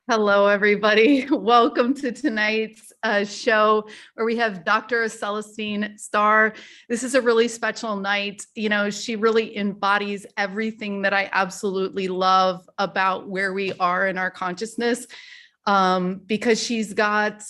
Hello, everybody. Welcome to tonight's show where we have Dr. Celestine Star. This is a really special night. You know, she really embodies everything that I absolutely love about where we are in our consciousness, because she's got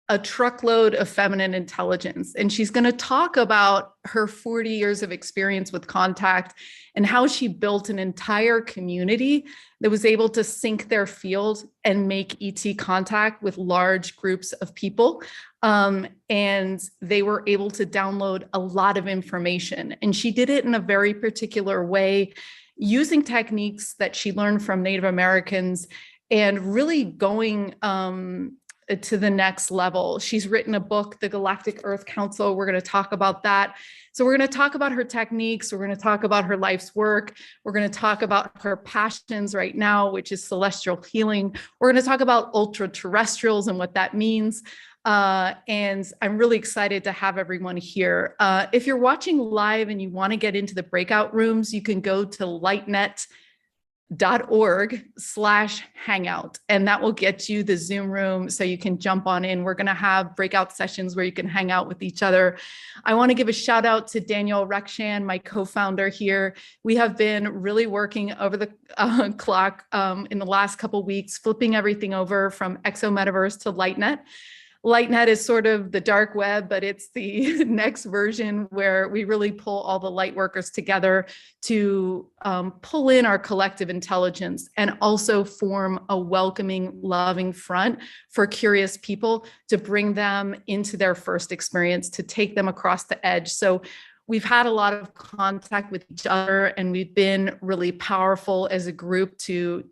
a truckload of feminine intelligence. And she's going to talk about her 40 years of experience with contact and how she built an entire community that was able to sync their field and make ET contact with large groups of people. And they were able to download a lot of information. And she did it in a very particular way, using techniques that she learned from Native Americans and really going to the next level. She's written a book, the Galactic Earth Council. We're going to talk about that. So we're going to talk about her techniques. We're going to talk about her life's work. We're going to talk about her passions right now, which is celestial healing. We're going to talk about ultra-terrestrials and what that means. And I'm really excited to have everyone here. If you're watching live and you want to get into the breakout rooms, you can go to lightnet.org/hangout, and that will get you the Zoom room so you can jump on in. We're going to have breakout sessions where you can hang out with each other. I want to give a shout out to Daniel Rekshan, my co-founder here. We have been really working over the clock in the last couple of weeks, flipping everything over from Exo Metaverse to Lightnet. Lightnet is sort of the dark web, but it's the next version where we really pull all the light workers together to pull in our collective intelligence and also form a welcoming, loving front for curious people to bring them into their first experience, to take them across the edge. So we've had a lot of contact with each other, and we've been really powerful as a group to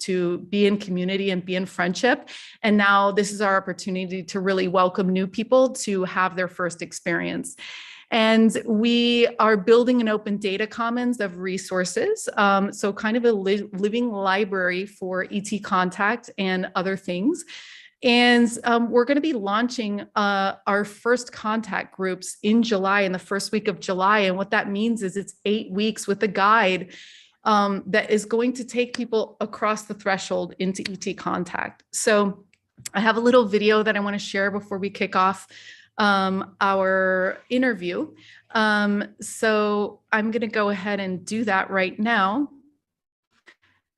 be in community and be in friendship. And now this is our opportunity to really welcome new people to have their first experience. And we are building an open data commons of resources. So kind of a living library for ET contact and other things. And we're going to be launching our first contact groups in July, in the first week of July. And what that means is it's 8 weeks with a guide that is going to take people across the threshold into ET contact. So I have a little video that I want to share before we kick off our interview. So I'm going to go ahead and do that right now.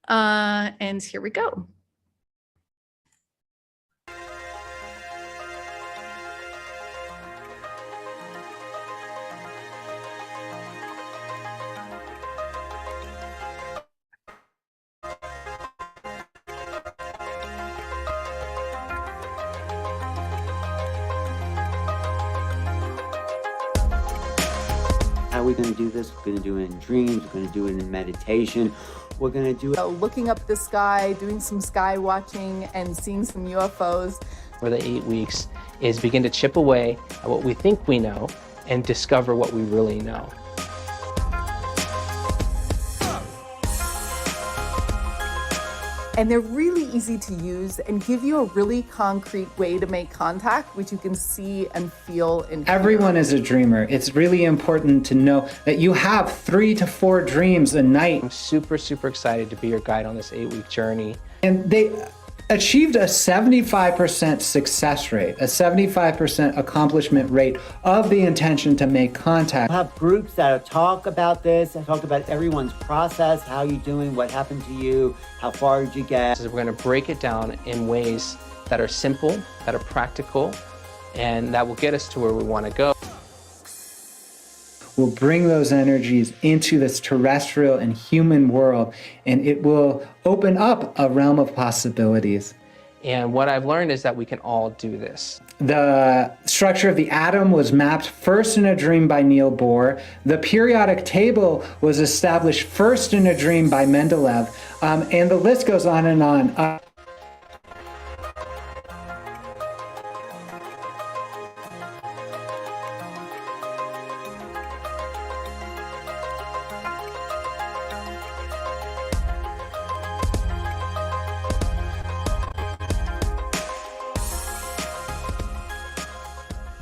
And here we go. How are we going to do this? We're going to do it in dreams. We're going to do it in meditation. We're going to do it looking up the sky, doing some sky watching and seeing some UFOs. For the 8 weeks is begin to chip away at what we think we know and discover what we really know. And they're really easy to use and give you a really concrete way to make contact, which you can see and feel and hear. Everyone is a dreamer. It's really important to know that you have 3 to 4 dreams a night. I'm super excited to be your guide on this 8-week journey. And they achieved a 75% success rate, a 75% accomplishment rate of the intention to make contact. We'll have groups that talk about this and talk about everyone's process, how you're doing, what happened to you, how far did you get. We're going to break it down in ways that are simple, that are practical, and that will get us to where we want to go. We'll bring those energies into this terrestrial and human world, and it will open up a realm of possibilities. And what I've learned is that we can all do this. The structure of the atom was mapped first in a dream by Niels Bohr. The periodic table was established first in a dream by Mendeleev, and the list goes on and on.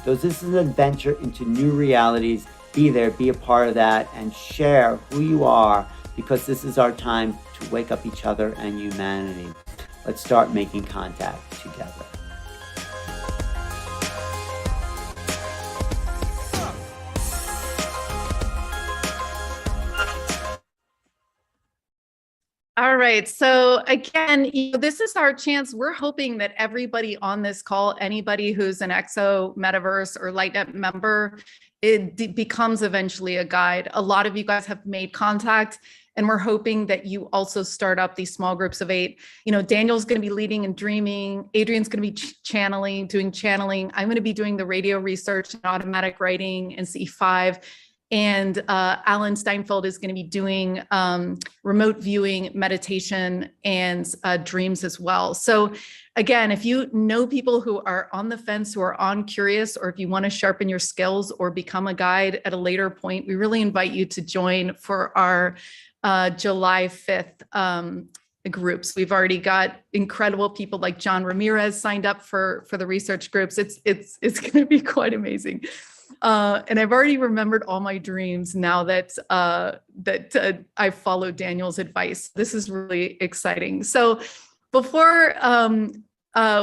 So this is an adventure into new realities. Be there, be a part of that, and share who you are, because this is our time to wake up each other and humanity. Let's start making contact together. All right. So again, this is our chance. We're hoping that everybody on this call, anybody who's an EXO, Metaverse, or Lightnet member, it becomes eventually a guide. A lot of you guys have made contact, and we're hoping that you also start up these small groups of 8. Daniel's going to be leading and dreaming. Adrian's going to be doing channeling. I'm going to be doing the radio research and automatic writing and C5. And Alan Steinfeld is going to be doing remote viewing, meditation, and dreams as well. So again, if you know people who are on the fence, who are curious, or if you want to sharpen your skills or become a guide at a later point, we really invite you to join for our July 5th groups. We've already got incredible people like John Ramirez signed up for the research groups. It's going to be quite amazing. And I've already remembered all my dreams now that I followed Daniel's advice. This is really exciting. So before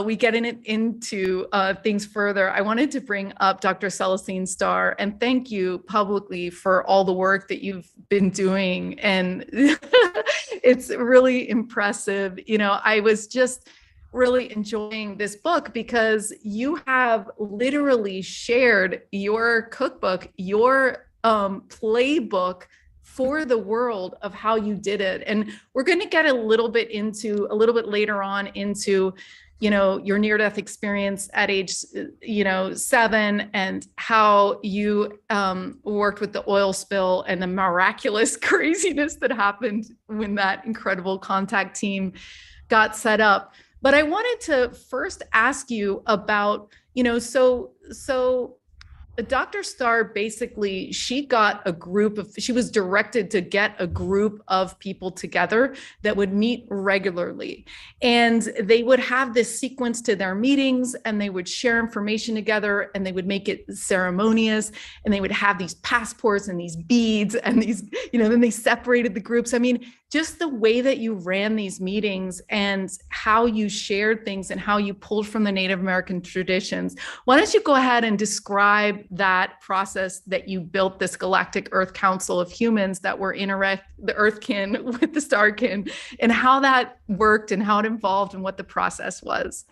we get into things further, I wanted to bring up Dr. Celestine Star and thank you publicly for all the work that you've been doing. And it's really impressive. I was just really enjoying this book because you have literally shared your cookbook, your playbook for the world of how you did it. And we're going to get a little bit later on into, your near-death experience at age, 7, and how you worked with the oil spill and the miraculous craziness that happened when that incredible contact team got set up. But I wanted to first ask you about, so Dr. Star basically, she was directed to get a group of people together that would meet regularly. And they would have this sequence to their meetings, and they would share information together, and they would make it ceremonious, and they would have these passports and these beads and these, then they separated the groups. I mean, just the way that you ran these meetings and how you shared things and how you pulled from the Native American traditions. Why don't you go ahead and describe that process that you built this Galactic Earth Council of humans that were the Earthkin with the Starkin, and how that worked and how it evolved and what the process was.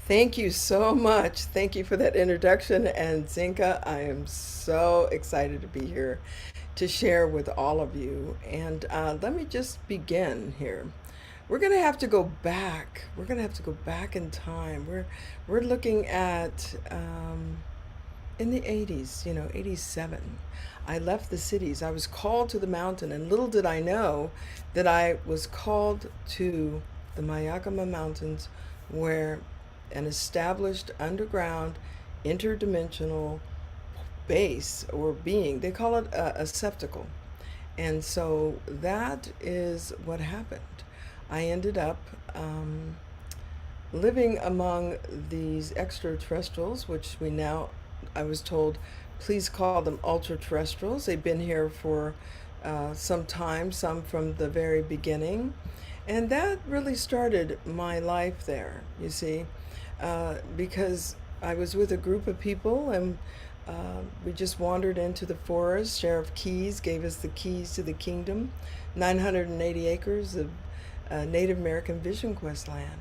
Thank you so much. Thank you for that introduction. And Zenka, I am so excited to be here to share with all of you. And let me just begin here. We're going to have to go back. We're going to have to go back in time. We're looking at in the 80s, 87. I left the cities. I was called to the mountain, and little did I know that I was called to the Mayakama Mountains, where an established underground interdimensional base or being, they call it a septical. And so that is what happened. I ended up living among these extraterrestrials, which I was told, please call them ultraterrestrials. They've been here for some time, some from the very beginning. And that really started my life there, you see, because I was with a group of people, and we just wandered into the forest. Sheriff Keys gave us the keys to the kingdom, 980 acres of Native American Vision Quest land.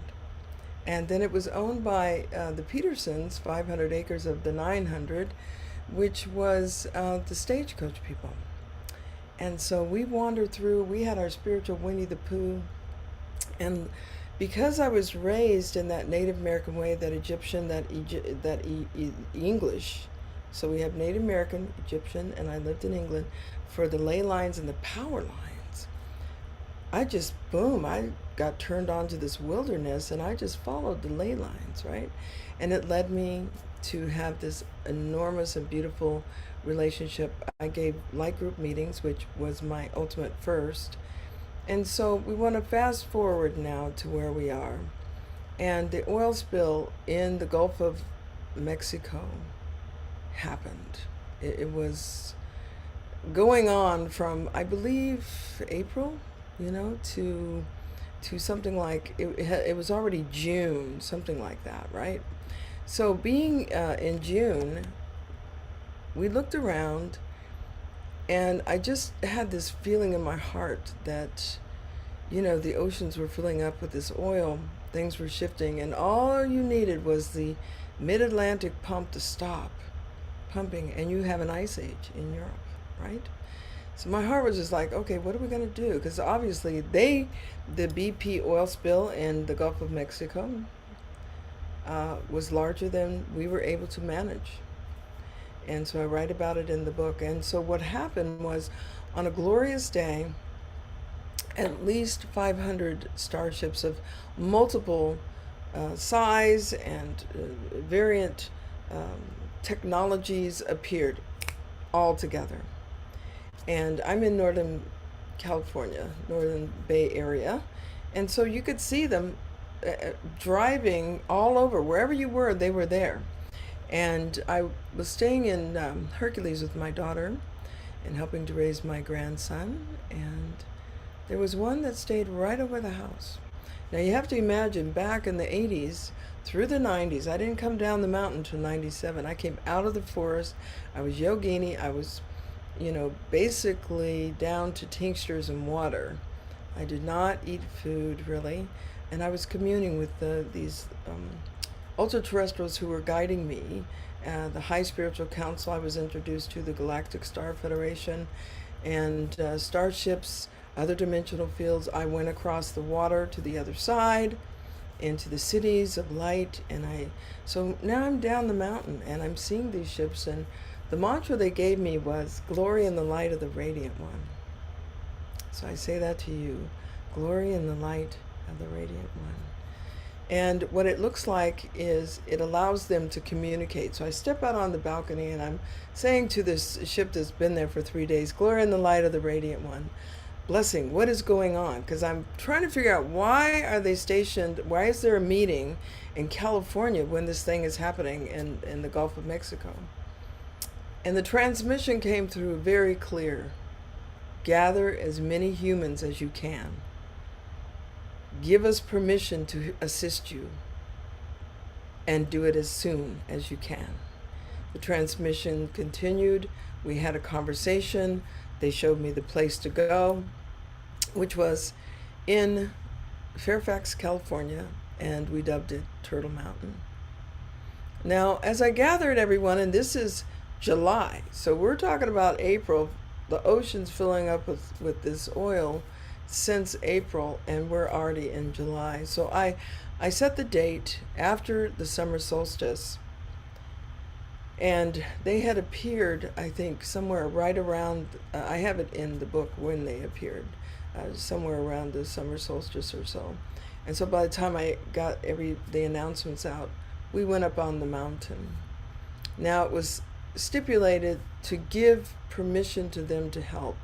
And then it was owned by the Petersons, 500 acres of the 900, which was the stagecoach people. And so we wandered through, we had our spiritual Winnie the Pooh. And because I was raised in that Native American way, that Egyptian, that English, so we have Native American, Egyptian, and I lived in England for the ley lines and the power lines. I got turned on to this wilderness, and I just followed the ley lines, right? And it led me to have this enormous and beautiful relationship. I gave light group meetings, which was my ultimate first. And so we want to fast forward now to where we are. And the oil spill in the Gulf of Mexico happened. It was going on from, I believe, April, to to something like, it was already June, something like that, right? So being in June, we looked around, and I just had this feeling in my heart that, you know, the oceans were filling up with this oil, things were shifting, and all you needed was the mid-Atlantic pump to stop pumping, and you have an ice age in Europe, right? So my heart was just like, okay, what are we going to do? Because obviously the BP oil spill in the Gulf of Mexico was larger than we were able to manage. And so I write about it in the book. And so what happened was, on a glorious day, at least 500 starships of multiple size and variant technologies appeared all together. And I'm in Northern California, Northern Bay Area. And so you could see them driving all over. Wherever you were, they were there. And I was staying in Hercules with my daughter and helping to raise my grandson. And there was one that stayed right over the house. Now you have to imagine, back in the 80s through the 90s, I didn't come down the mountain until 97. I came out of the forest. I was yogini. I was, you know, basically down to tinctures and water. I did not eat food, really. And I was communing with these ultraterrestrials who were guiding me. The High Spiritual Council, I was introduced to the Galactic Star Federation, and starships, other dimensional fields. I went across the water to the other side, into the cities of light, and so now I'm down the mountain, and I'm seeing these ships, and the mantra they gave me was, glory in the light of the radiant one. So I say that to you, glory in the light of the radiant one. And what it looks like is it allows them to communicate. So I step out on the balcony, and I'm saying to this ship that's been there for 3 days, glory in the light of the radiant one. Blessing, what is going on? Because I'm trying to figure out, why are they stationed, why is there a meeting in California when this thing is happening in the Gulf of Mexico? And the transmission came through very clear. Gather as many humans as you can. Give us permission to assist you, and do it as soon as you can. The transmission continued. We had a conversation. They showed me the place to go, which was in Fairfax, California, and we dubbed it Turtle Mountain. Now, as I gathered everyone, and this is July, so we're talking about April, the ocean's filling up with this oil since April, and we're already in July. So I set the date after the summer solstice, and they had appeared, I think, somewhere right around, I have it in the book when they appeared, somewhere around the summer solstice or so. And so by the time I got the announcements out, we went up on the mountain. Now it was stipulated to give permission to them to help.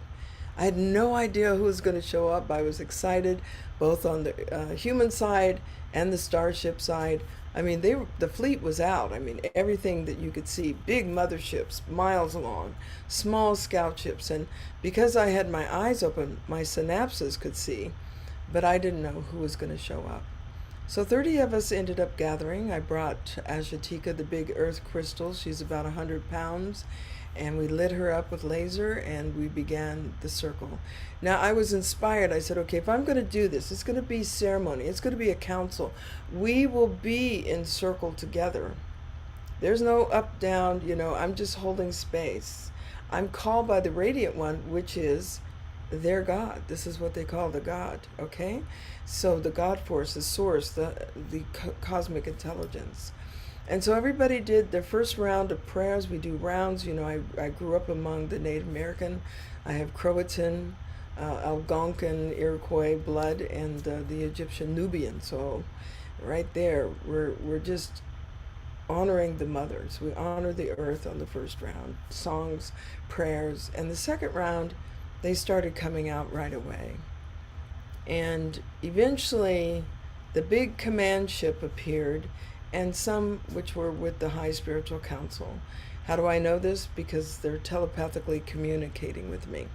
I had no idea who was going to show up. I was excited, both on the human side and the starship side. I mean, the fleet was out. I mean, everything that you could see, big motherships, miles long, small scout ships. And because I had my eyes open, my synapses could see, but I didn't know who was going to show up. So 30 of us ended up gathering. I brought Ashatika, the big earth crystal. She's about 100 pounds. And we lit her up with laser, and we began the circle. Now, I was inspired. I said, okay, if I'm going to do this, it's going to be ceremony. It's going to be a council. We will be in circle together. There's no up, down, you know, I'm just holding space. I'm called by the Radiant One, which is their God. This is what they call the God, okay? So the God force, the source, the cosmic intelligence. And so everybody did their first round of prayers. We do rounds. You know, I grew up among the Native American. I have Croatan, Algonquin, Iroquois blood, and the Egyptian Nubian. So right there, we're just honoring the mothers. We honor the earth on the first round. Songs, prayers. And the second round, they started coming out right away. And eventually, the big command ship appeared, and some which were with the High Spiritual Council. How do I know this? Because they're telepathically communicating with me.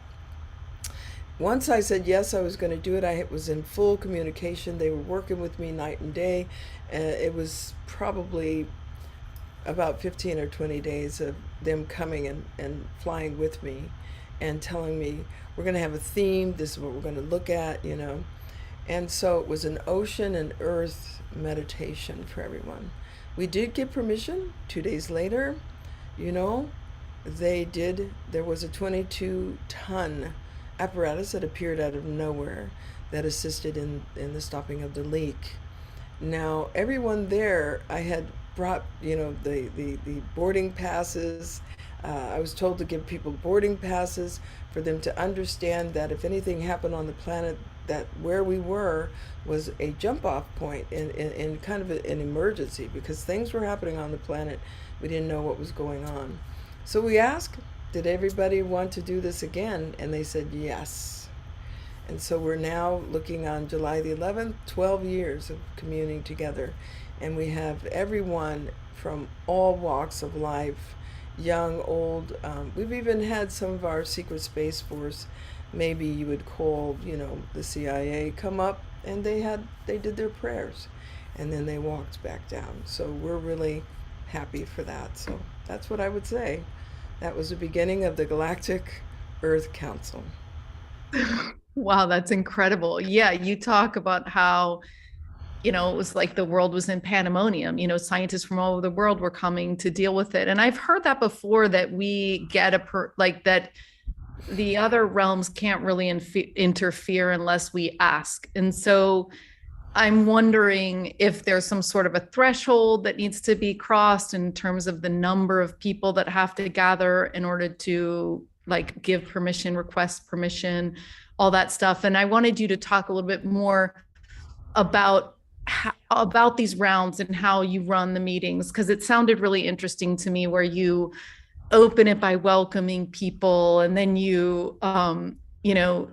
once I said yes, I was going to do it. I was in full communication. They were working with me night and day. It was probably about 15 or 20 days of them coming and flying with me and telling me, we're going to have a theme. This is what we're going to look at, you know. And so it was an ocean and earth meditation for everyone. We did get permission 2 days later, you know. There was a 22-ton apparatus that appeared out of nowhere that assisted in the stopping of the leak. Now, everyone there, I had brought, you know, the boarding passes. I was told to give people boarding passes for them to understand that if anything happened on the planet, that where we were was a jump-off point in kind of an emergency, because things were happening on the planet. We didn't know what was going on. So we asked, did everybody want to do this again? And they said yes. And so we're now looking on July the 11th, 12 years of communing together. And we have everyone from all walks of life, young, old. We've even had some of our secret space force, maybe you would call, you know, the CIA, come up, and they did their prayers, and then they walked back down. So we're really happy for that. So that's what I would say. That was the beginning of the Galactic Earth Council. Wow, that's incredible. Yeah, you talk about how, you know, it was like the world was in pandemonium. You know, scientists from all over the world were coming to deal with it. And I've heard that before, that we get that the other realms can't really interfere unless we ask. And so I'm wondering if there's some sort of a threshold that needs to be crossed in terms of the number of people that have to gather in order to like give permission, request permission, all that stuff. And I wanted you to talk a little bit more about these rounds and how you run the meetings, because it sounded really interesting to me, where you open it by welcoming people, and then you you know,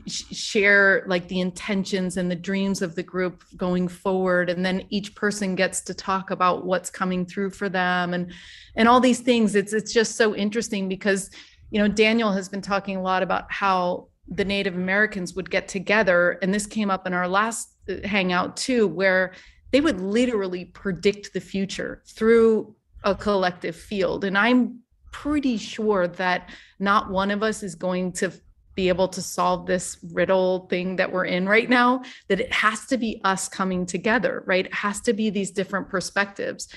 share like the intentions and the dreams of the group going forward, and then each person gets to talk about what's coming through for them, and all these things. It's just so interesting, because, you know, Daniel has been talking a lot about how the Native Americans would get together, and this came up in our last hangout too, where they would literally predict the future through a collective field. And I'm pretty sure that not one of us is going to be able to solve this riddle thing that we're in right now, that it has to be us coming together, right? It has to be these different perspectives.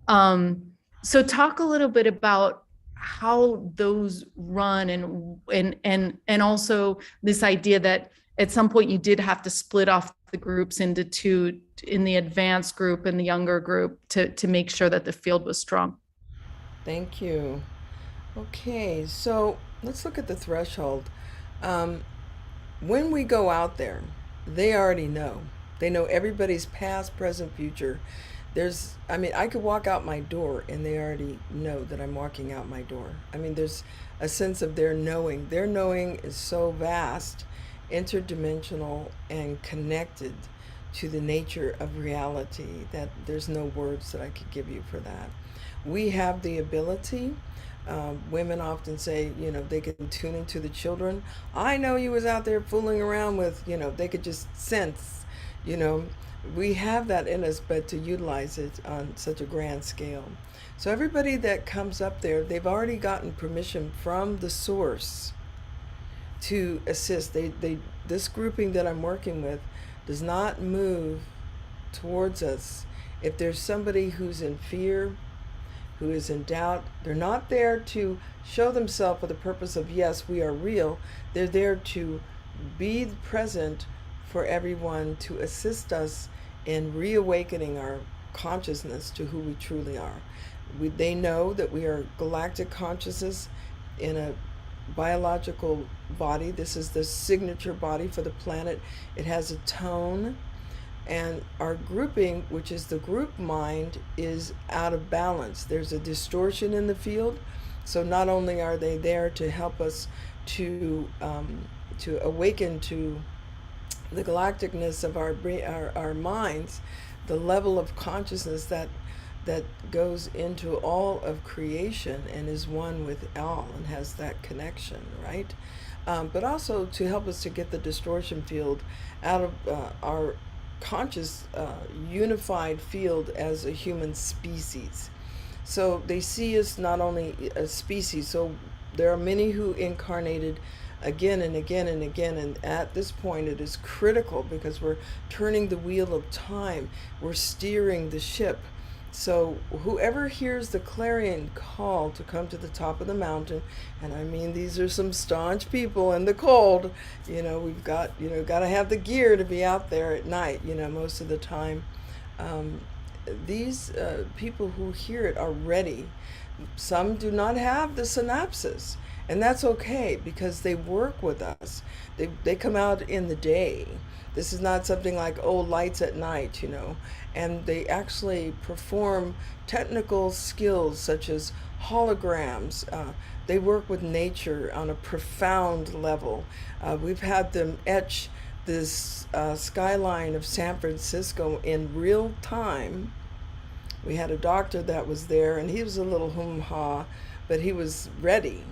So talk a little bit about how those run, and also this idea that at some point you did have to split off the groups into two, in the advanced group and the younger group, to make sure that the field was strong. Thank you. Okay, so let's look at the threshold. When we go out there, they already know. They know everybody's past, present, future. I could walk out my door and they already know that I'm walking out my door. I mean, there's a sense of their knowing. Their knowing is so vast, interdimensional, and connected to the nature of reality that there's no words that I could give you for that. We have the ability. Women often say, you know, they can tune into the children. I know you was out there fooling around with, you know, they could just sense, you know. We have that in us, but to utilize it on such a grand scale. So everybody that comes up there, they've already gotten permission from the source to assist. This grouping that I'm working with does not move towards us. If there's somebody who's in fear, who is in doubt, they're not there to show themselves for the purpose of, yes, we are real. They're there to be present for everyone, to assist us in reawakening our consciousness to who we truly are. They know that we are galactic consciousness in a biological body. This is the signature body for the planet. It has a tone. And our grouping, which is the group mind, is out of balance. There's a distortion in the field. So not only are they there to help us to awaken to the galacticness of our minds, the level of consciousness that goes into all of creation and is one with all and has that connection, right? but also to help us to get the distortion field out of our conscious unified field as a human species. So they see us not only a species, so there are many who incarnated again and again and again, and at this point it is critical because we're turning the wheel of time, we're steering the ship. So whoever hears the clarion call to come to the top of the mountain, and I mean these are some staunch people in the cold, we've got to have the gear to be out there at night, most of the time. These people who hear it are ready. Some do not have the synapses, and that's okay because they work with us. They come out in the day. This is not something like, lights at night, and they actually perform technical skills such as holograms. They work with nature on a profound level. We've had them etch this skyline of San Francisco in real time. We had a doctor that was there, and he was a little hum-ha, but he was ready.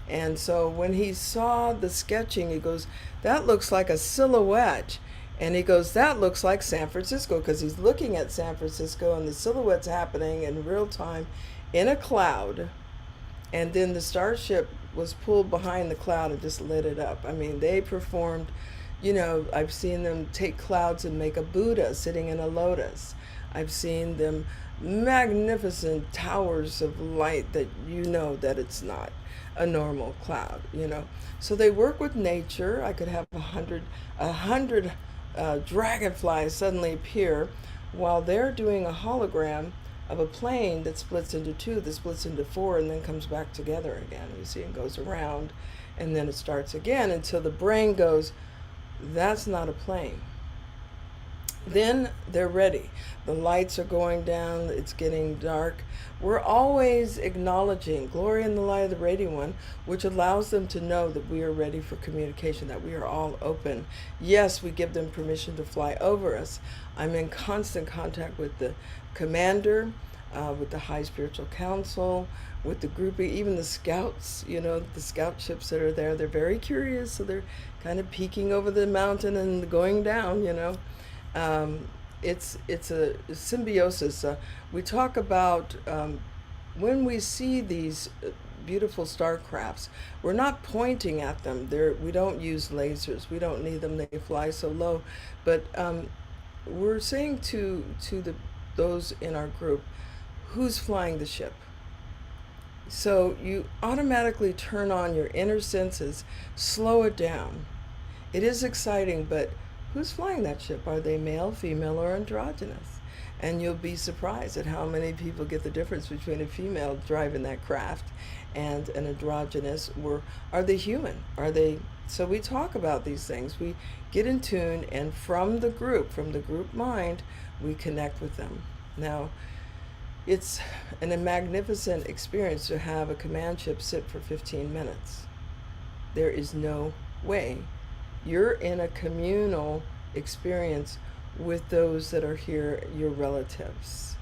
And so when he saw the sketching, he goes, that looks like a silhouette. And he goes, that looks like San Francisco, because he's looking at San Francisco and the silhouette's happening in real time in a cloud. And then the starship was pulled behind the cloud and just lit it up. I mean, they performed, I've seen them take clouds and make a Buddha sitting in a lotus. I've seen them magnificent towers of light that that it's not a normal cloud, So they work with nature. I could have a hundred dragonflies suddenly appear while they're doing a hologram of a plane that splits into two, that splits into four, and then comes back together again. You see, and goes around, and then it starts again until the brain goes, that's not a plane. Then they're ready. The lights are going down, it's getting dark. We're always acknowledging glory in the light of the radiant one, which allows them to know that we are ready for communication, that we are all open. Yes, we give them permission to fly over us. I'm in constant contact with the commander, with the High Spiritual Council, with the grouping, even the scouts, the scout ships that are there. They're very curious, so they're kind of peeking over the mountain and going down, It's a symbiosis. We talk about when we see these beautiful star crafts, we're not pointing at them. We don't use lasers. We don't need them. They fly so low. But we're saying to those in our group, who's flying the ship? So you automatically turn on your inner senses, slow it down. It is exciting, but who's flying that ship? Are they male, female, or androgynous? And you'll be surprised at how many people get the difference between a female driving that craft and an androgynous. Or are they human? So we talk about these things. We get in tune, and from the group mind, we connect with them. Now, it's a magnificent experience to have a command ship sit for 15 minutes. There is no way. You're in a communal experience with those that are here, your relatives.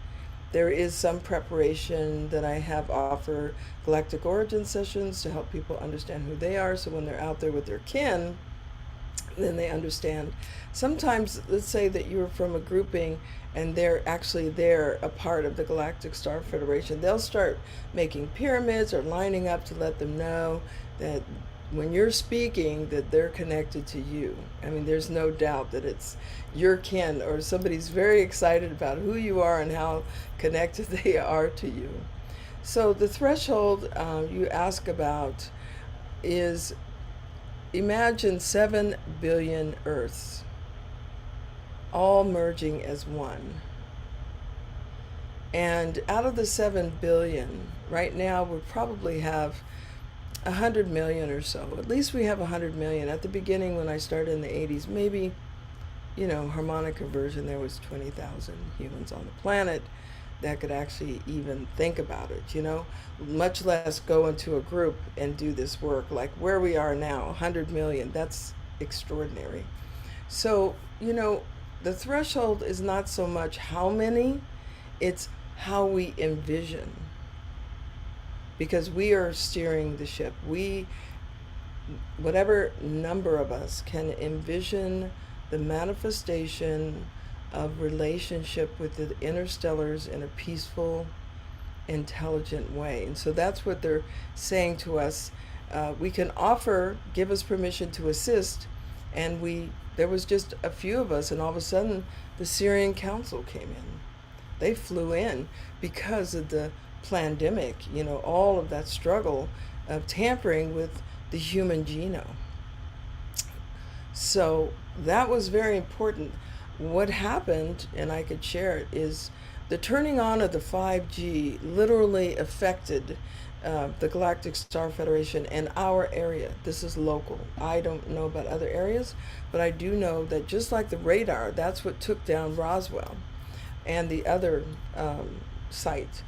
There is some preparation that I have offer galactic origin sessions to help people understand who they are, so when they're out there with their kin, then they understand. Sometimes, let's say that you're from a grouping and they're a part of the Galactic Star Federation. They'll start making pyramids or lining up to let them know that when you're speaking, that they're connected to you. I mean, there's no doubt that it's your kin, or somebody's very excited about who you are and how connected they are to you. So the threshold you ask about is, imagine 7 billion Earths, all merging as one. And out of the 7 billion, right now we probably have 100 million or so. At least we have 100 million. At the beginning, when I started in the 80s, maybe, harmonic conversion, there was 20,000 humans on the planet that could actually even think about it, much less go into a group and do this work. Like where we are now, 100 million, that's extraordinary. So, the threshold is not so much how many, it's how we envision. Because we are steering the ship. whatever number of us can envision the manifestation of relationship with the interstellars in a peaceful, intelligent way. And so that's what they're saying to us. We can offer, give us permission to assist, and there was just a few of us, and all of a sudden the Sirian Council came in. They flew in because of the pandemic, all of that struggle of tampering with the human genome. So that was very important. What happened, and I could share it, is the turning on of the 5G literally affected the Galactic Star Federation and our area. This is local. I don't know about other areas, but I do know that just like the radar, that's what took down Roswell and the other site.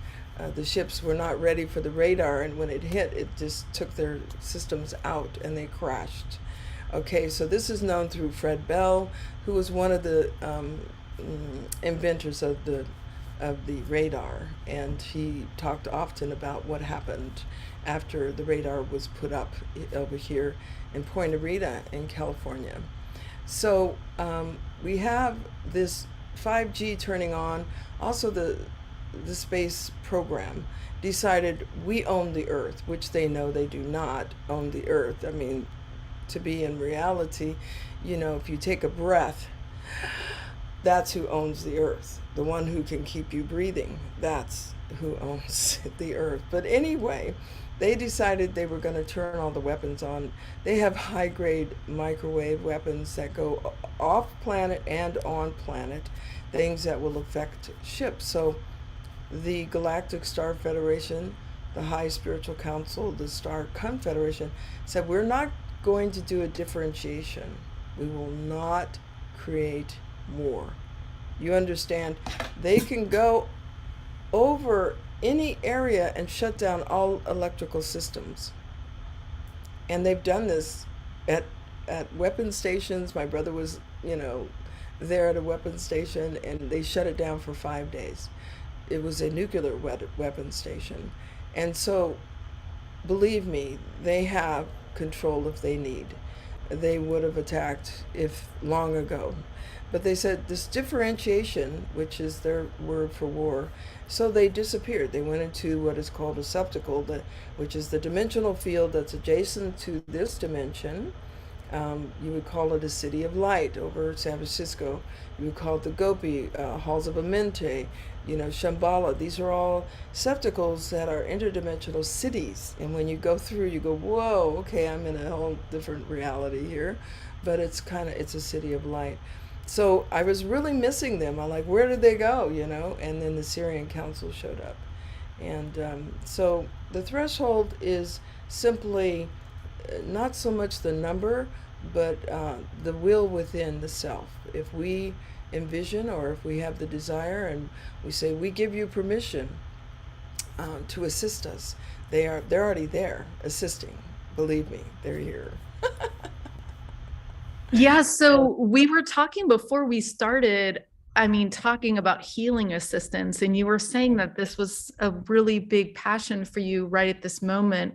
The ships were not ready for the radar, and when it hit, it just took their systems out and they crashed. Okay, so this is known through Fred Bell, who was one of the inventors of the radar, and he talked often about what happened after the radar was put up over here in Point Arena in California. So we have this 5G turning on. Also, the space program decided we own the Earth, which they know they do not own the Earth. I mean, to be in reality, if you take a breath, that's who owns the Earth. The one who can keep you breathing, that's who owns the Earth. But anyway, they decided they were going to turn all the weapons on. They have high-grade microwave weapons that go off planet and on planet, things that will affect ships. So the Galactic Star Federation, the High Spiritual Council, the Star Confederation said, we're not going to do a differentiation. We will not create more. You understand? They can go over any area and shut down all electrical systems. And they've done this at weapon stations. My brother was, there at a weapon station, and they shut it down for 5 days. It was a nuclear weapon station. And so, believe me, they have control if they need. They would have attacked if long ago. But they said this differentiation, which is their word for war, so they disappeared. They went into what is called a septical, which is the dimensional field that's adjacent to this dimension. You would call it a city of light over San Francisco. You would call it the Gopi, halls of Amenti, Shambhala. These are all septicals that are interdimensional cities. And when you go through, you go, whoa, okay, I'm in a whole different reality here. But it's a city of light. So I was really missing them. I'm like, where did they go, And then the Sirian Council showed up. And so the threshold is simply not so much the number, but the will within the self. If we envision, or if we have the desire, and we say, we give you permission to assist us, they're already there assisting. Believe me, they're here. Yeah, so we were talking before we started, talking about healing assistance, and you were saying that this was a really big passion for you right at this moment.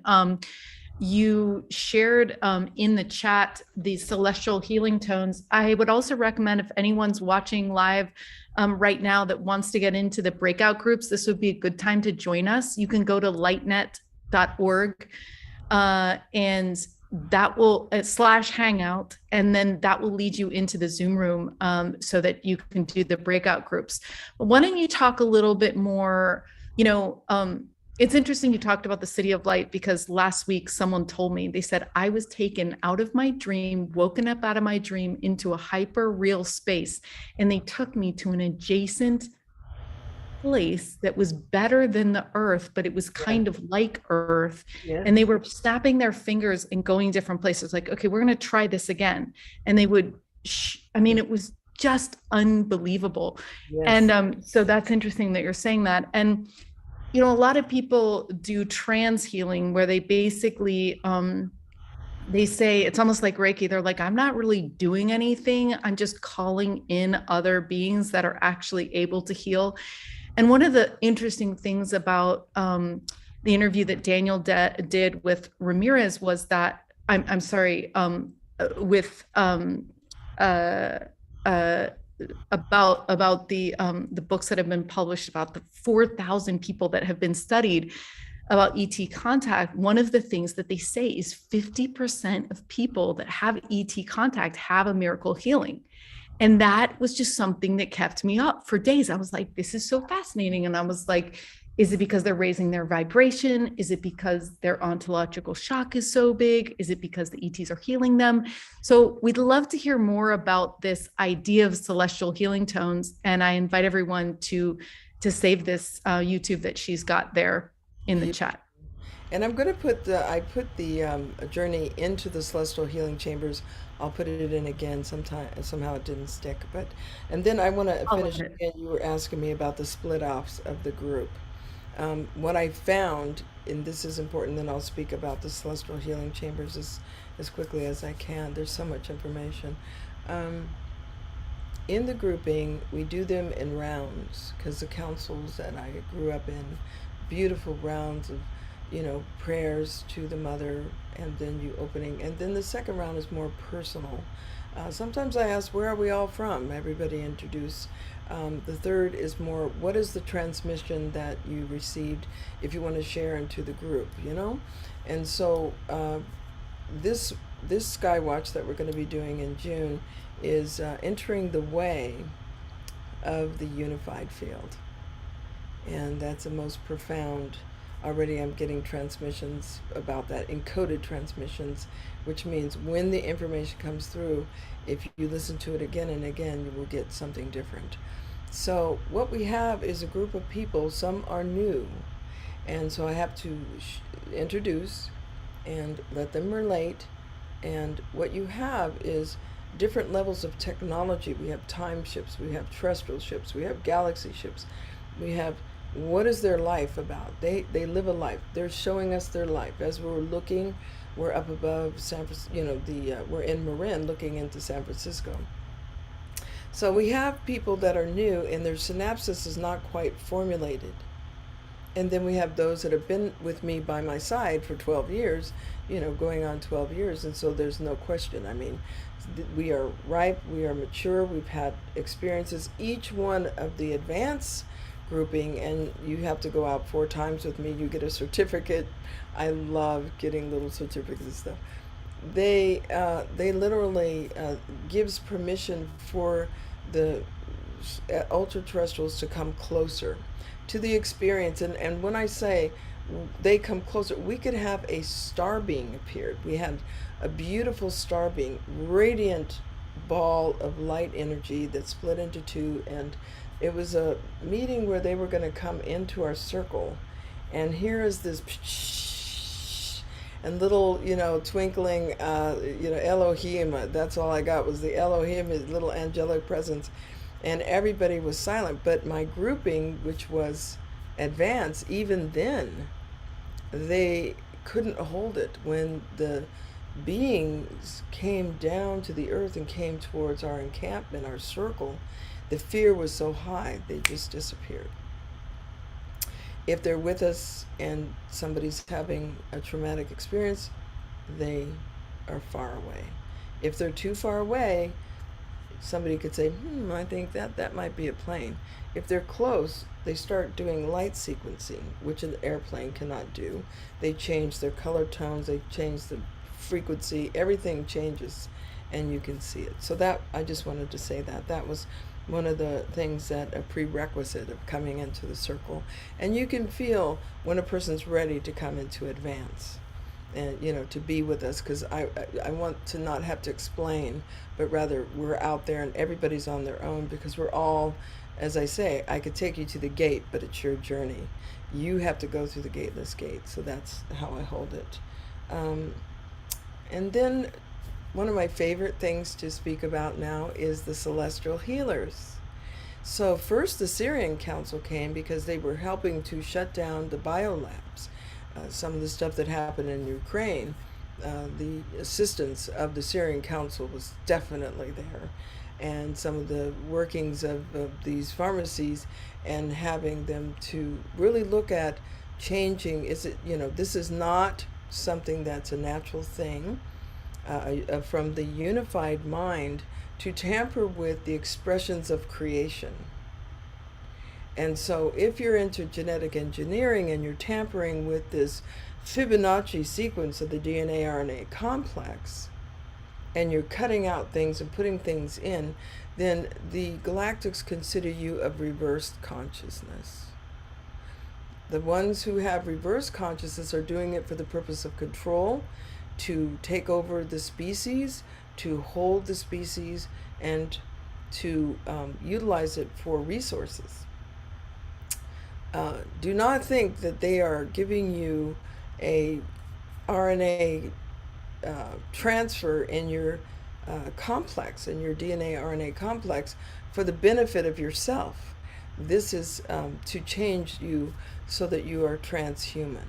You shared in the chat the celestial healing tones. I would also recommend, if anyone's watching live right now that wants to get into the breakout groups, this would be a good time to join us. You can go to lightnet.org and that will /hangout, and then that will lead you into the Zoom room so that you can do the breakout groups. But why don't you talk a little bit more, it's interesting you talked about the City of Light, because last week someone told me, they said, I was taken out of my dream, woken up out of my dream into a hyper real space, and they took me to an adjacent place that was better than the Earth, but it was kind of like Earth. Yeah. And they were snapping their fingers and going different places, like, okay, we're going to try this again. And they would, it was just unbelievable. Yes. And so that's interesting that you're saying that. And a lot of people do trans healing, where they basically, they say, it's almost like Reiki. They're like, I'm not really doing anything. I'm just calling in other beings that are actually able to heal. And one of the interesting things about the interview that Daniel did with Ramirez was that I'm sorry, with uh, uh, about the books that have been published about the 4,000 people that have been studied about ET contact. One of the things that they say is 50% of people that have ET contact have a miracle healing. And that was just something that kept me up for days. I was like, this is so fascinating. And I was like, is it because they're raising their vibration? Is it because their ontological shock is so big? Is it because the ETs are healing them? So we'd love to hear more about this idea of celestial healing tones. And I invite everyone to save this YouTube that she's got there in the chat. And I'm going to put the journey into the celestial healing chambers. I'll put it in again somehow it didn't stick, and then I want to finish again. You were asking me about the split offs of the group. What I found, and this is important, then I'll speak about the celestial healing chambers as quickly as I can. There's so much information. In the grouping, we do them in rounds, because the councils that I grew up in, beautiful rounds of, prayers to the mother, and then you opening, and then the second round is more personal. Sometimes I ask, where are we all from? Everybody introduce. The third is more, what is the transmission that you received, if you want to share into the group, And so this Skywatch that we're going to be doing in June is entering the way of the unified field. And that's the most profound. Already I'm getting transmissions about that, encoded transmissions, which means when the information comes through, if you listen to it again and again, you will get something different. So what we have is a group of people. Some are new, and so I have to introduce and let them relate. And what you have is different levels of technology. We have time ships, we have terrestrial ships, we have galaxy ships, we have, what is their life about? They live a life. They're showing us their life. As we're looking, we're up above San Francisco, we're in Marin looking into San Francisco. So we have people that are new and their synapsis is not quite formulated. And then we have those that have been with me by my side for 12 years, going on 12 years. And so there's no question. I mean, we are ripe, we are mature, we've had experiences. Each one of the advanced grouping, and you have to go out 4 times with me, you get a certificate. I love getting little certificates and stuff. They literally gives permission for the ultra-terrestrials to come closer to the experience. And when I say they come closer, we could have a star being appeared. We had a beautiful star being, radiant ball of light energy that split into 2, and it was a meeting where they were going to come into our circle, and here is this and little, twinkling, Elohim. That's all I got was the Elohim, his little angelic presence, and everybody was silent. But my grouping, which was advanced, even then, they couldn't hold it. When the beings came down to the earth and came towards our encampment, our circle, the fear was so high, they just disappeared. If they're with us and somebody's having a traumatic experience, they are far away. If they're too far away, somebody could say, I think that might be a plane. If they're close, they start doing light sequencing, which an airplane cannot do. They change their color tones, they change the frequency, everything changes, and you can see it. So that, I just wanted to say that was one of the things, that a prerequisite of coming into the circle. And you can feel when a person's ready to come into advance and, to be with us, because I want to not have to explain, but rather we're out there and everybody's on their own, because we're all, as I say, I could take you to the gate, but it's your journey. You have to go through the gateless gate. So that's how I hold it. And then one of my favorite things to speak about now is the celestial healers. So first the Sirian Council came because they were helping to shut down the biolabs. Some of the stuff that happened in Ukraine, the assistance of the Sirian Council was definitely there. And some of the workings of these pharmacies, and having them to really look at changing, this is not something that's a natural thing. from the unified mind to tamper with the expressions of creation. And so if you're into genetic engineering and you're tampering with this Fibonacci sequence of the DNA RNA complex, and you're cutting out things and putting things in, then the galactics consider you of reversed consciousness. The ones who have reverse consciousness are doing it for the purpose of control, to take over the species, to hold the species, and to utilize it for resources. Do not think that they are giving you a RNA transfer in your complex, in your DNA RNA complex, for the benefit of yourself. This is to change you so that you are transhuman.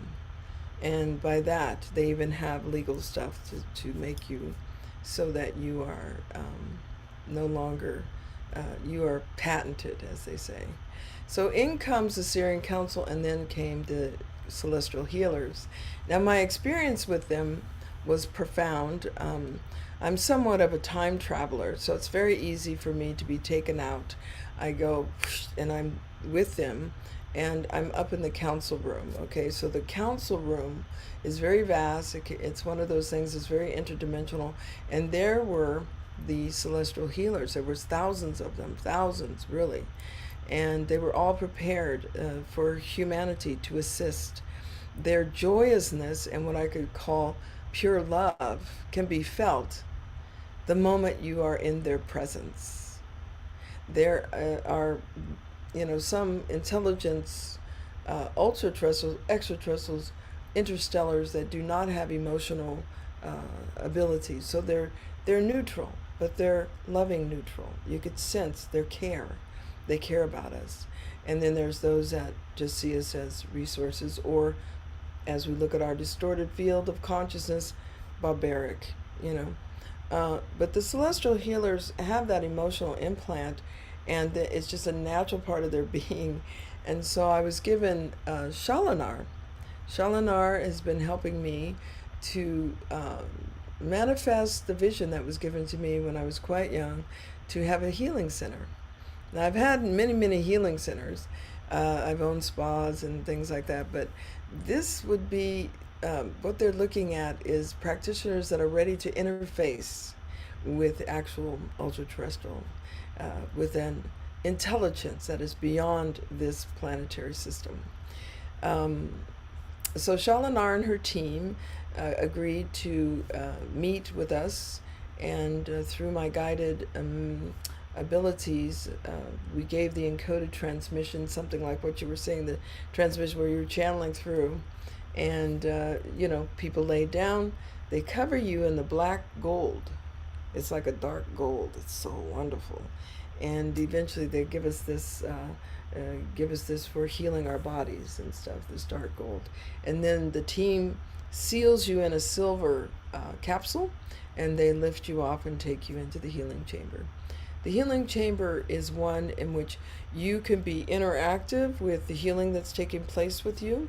And by that, they even have legal stuff to make you so that you are no longer, you are patented, as they say. So in comes the Sirian Council, and then came the Celestial Healers. Now my experience with them was profound. I'm somewhat of a time traveler, so it's very easy for me to be taken out. I go and I'm with them, and I'm up in the council room. Okay, so the council room is very vast. It's one of those things that's very interdimensional, and there were the Celestial Healers. There was thousands of them, thousands really, and they were all prepared for humanity to assist. Their joyousness and what I could call pure love can be felt the moment you are in their presence. There are, some intelligence, ultra-terrestrials, extraterrestrials, interstellars that do not have emotional abilities. So they're neutral, but they're loving neutral. You could sense their care. They care about us. And then there's those that just see us as resources, or as we look at our distorted field of consciousness, barbaric, But the Celestial Healers have that emotional implant, and it's just a natural part of their being. And so I was given Shalinar. Shalinar has been helping me to manifest the vision that was given to me when I was quite young, to have a healing center. Now, I've had many, many healing centers. I've owned spas and things like that, but this would be, what they're looking at is practitioners that are ready to interface with actual ultra-terrestrial, with an intelligence that is beyond this planetary system. So Shalinar and her team agreed to meet with us, and through my guided abilities, we gave the encoded transmission, something like what you were saying, the transmission where you're channeling through, and people lay down, they cover you in the black gold. It's like a dark gold. It's so wonderful. And eventually they give us this for healing our bodies and stuff, this dark gold. And then the team seals you in a silver capsule, and they lift you off and take you into the healing chamber. The healing chamber is one in which you can be interactive with the healing that's taking place with you.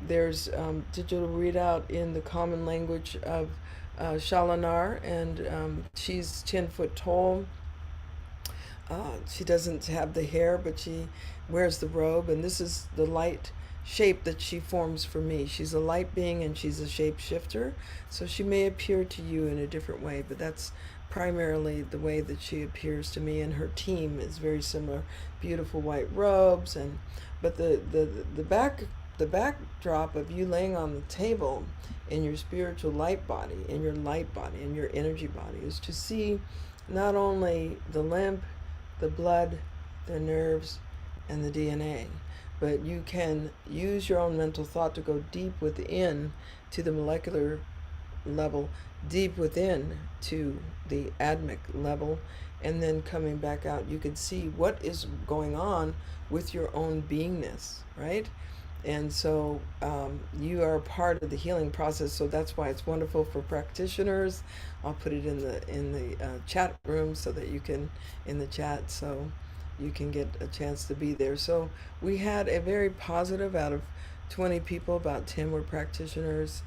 There's digital readout in the common language of Shalinar, and she's 10 foot tall. She doesn't have the hair, but she wears the robe, and this is the light shape that she forms for me. She's a light being, and she's a shapeshifter, so she may appear to you in a different way, but that's primarily the way that she appears to me. And her team is very similar, beautiful white robes, but the backdrop of you laying on the table in your spiritual light body, in your energy body, is to see not only the lymph, the blood, the nerves, and the DNA, but you can use your own mental thought to go deep within to the molecular level, deep within to the atomic level, and then coming back out, you can see what is going on with your own beingness, right? And so you are part of the healing process. So that's why it's wonderful for practitioners. I'll put it in the chat room so that you can, in the chat, so you can get a chance to be there. So we had a very positive, out of 20 people, about 10 were practitioners.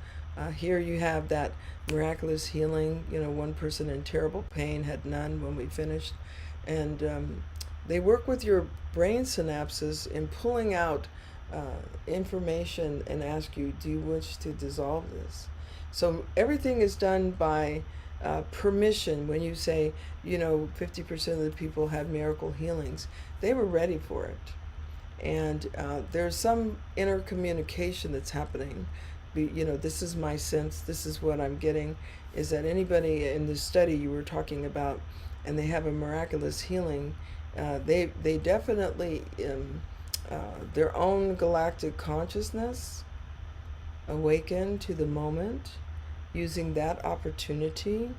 Here you have that miraculous healing. You know, one person in terrible pain had none when we finished. And they work with your brain synapses in pulling out information and ask you, do you wish to dissolve this? So everything is done by permission. When you say, you know, 50% of the people had miracle healings, they were ready for it. And there's some inner communication that's happening. You know, this is my sense, this is what I'm getting, is that anybody in the study you were talking about, and they have a miraculous healing, they definitely, their own galactic consciousness awaken to the moment, using that opportunity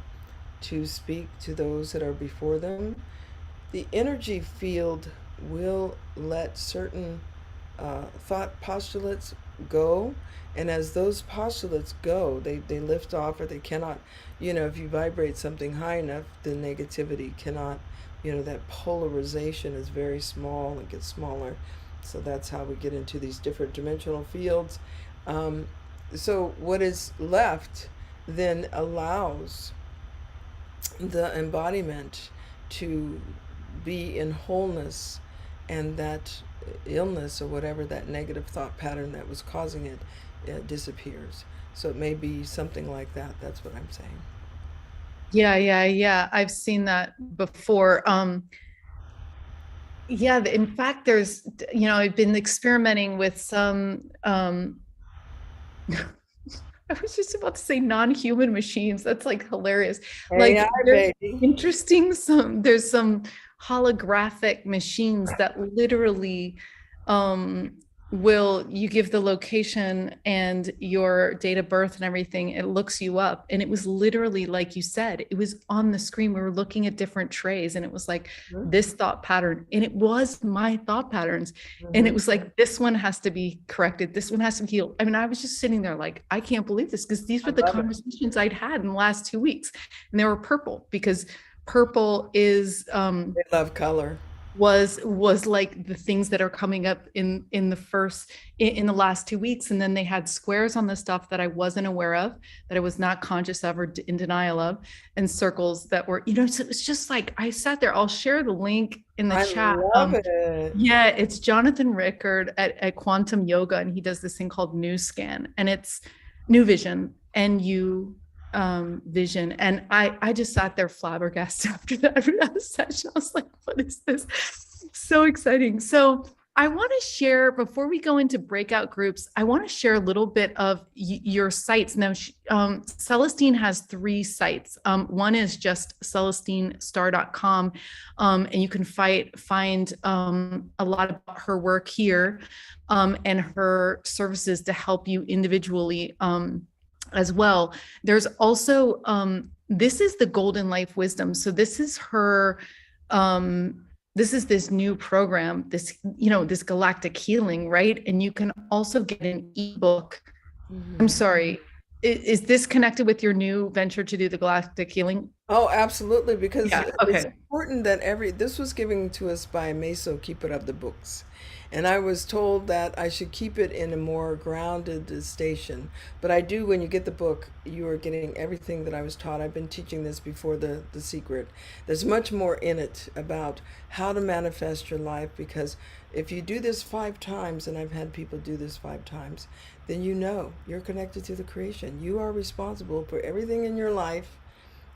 to speak to those that are before them. The energy field will let certain thought postulates go, and as those postulates go, they lift off, or they cannot, you know, if you vibrate something high enough, the negativity cannot, you know, that polarization is very small and gets smaller. So that's how we get into these different dimensional fields. So what is left then allows the embodiment to be in wholeness, and that illness or whatever, that negative thought pattern that was causing it, disappears. So it may be something like that. That's what I'm saying. Yeah. I've seen that before. Yeah, in fact, there's, you know, I've been experimenting with some, I was just about to say non-human machines. That's like hilarious. Like AI, there's baby. interesting there's some holographic machines that literally will, you give the location and your date of birth and everything, it looks you up. And it was literally, like you said, it was on the screen. We were looking at different trays, and it was like this thought pattern, and it was my thought patterns. And it was like, this one has to be corrected, this one has to be healed. I mean, I was just sitting there like, I can't believe this, because these were the conversations I'd had in the last 2 weeks, and they were purple, because purple is They love color. was like the things that are coming up in the last 2 weeks. And then they had squares on the stuff that I wasn't aware of, that I was not conscious of or in denial of, and circles that were, you know, so it's just like, I sat there. I'll share the link in the chat. I love it. Yeah, it's Jonathan Rickard at Quantum Yoga, and he does this thing called New Scan, and it's New Vision, NU vision. And I just sat there flabbergasted after that session. I was like, what is this? So exciting. So I want to share, before we go into breakout groups, I want to share a little bit of your sites. Now, Celestine has 3 sites. One is just CelestineStar.com, and you can find a lot about her work here, and her services to help you individually as well. There's also, this is the Golden Life Wisdom. So this is her, this is this new program, this, you know, this galactic healing, right? And you can also get an ebook. I'm sorry, is this connected with your new venture to do the galactic healing? Oh, absolutely, because Yeah, it's okay. important that this was given to us by Meso, Keeper of the Books. And I was told that I should keep it in a more grounded station. But I do, when you get the book, you are getting everything that I was taught. I've been teaching this before the secret. There's much more in it about how to manifest your life, because if you do this 5 times, and I've had people do this 5 times, then you know you're connected to the creation. You are responsible for everything in your life.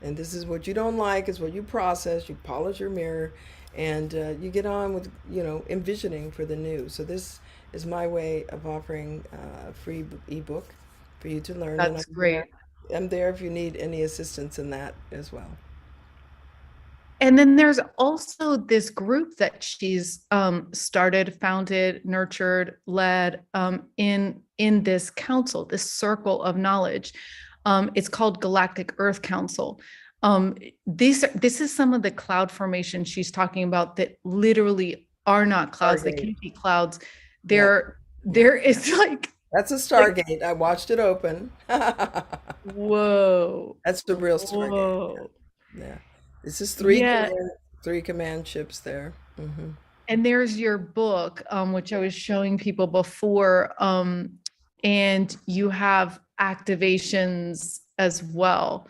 And this is what you don't like, is what you process, you polish your mirror, and you get on with, you know, envisioning for the new. So this is my way of offering a free ebook for you to learn. That's great. I'm there if you need any assistance in that as well. And then there's also this group that she's started, founded, nurtured, led in this council, this circle of knowledge. It's called Galactic Earth Council. This is some of the cloud formations she's talking about that literally are not clouds. They can't be clouds. There is like, that's a Stargate. I watched it open. whoa. That's the real Stargate. Whoa. Yeah. This is 3 command ships there. And there's your book, which I was showing people before. and you have activations as well.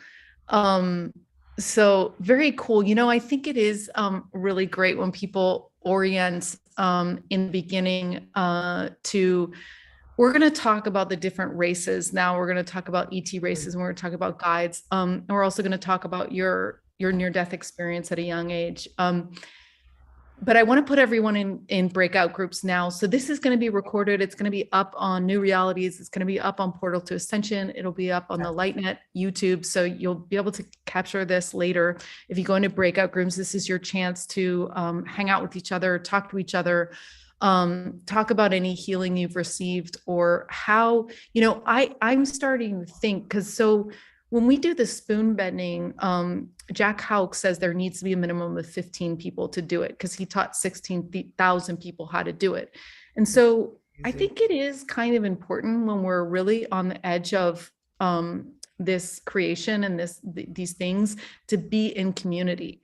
So very cool. I think it is really great when people orient in the beginning to, we're going to talk about the different races. Now we're going to talk about ET races, and we're going to talk about guides. And we're also going to talk about your near-death experience at a young age. But I want to put everyone in breakout groups now. So this is going to be recorded. It's going to be up on New Realities. It's going to be up on Portal to Ascension. It'll be up on the Lightnet YouTube. So you'll be able to capture this later. If you go into breakout groups, this is your chance to hang out with each other, talk to each other, talk about any healing you've received, or how, I'm starting to think, because when we do the spoon bending, Jack Houck says there needs to be a minimum of 15 people to do it, because he taught 16,000 people how to do it. And so I think it is kind of important when we're really on the edge of this creation and these things, to be in community.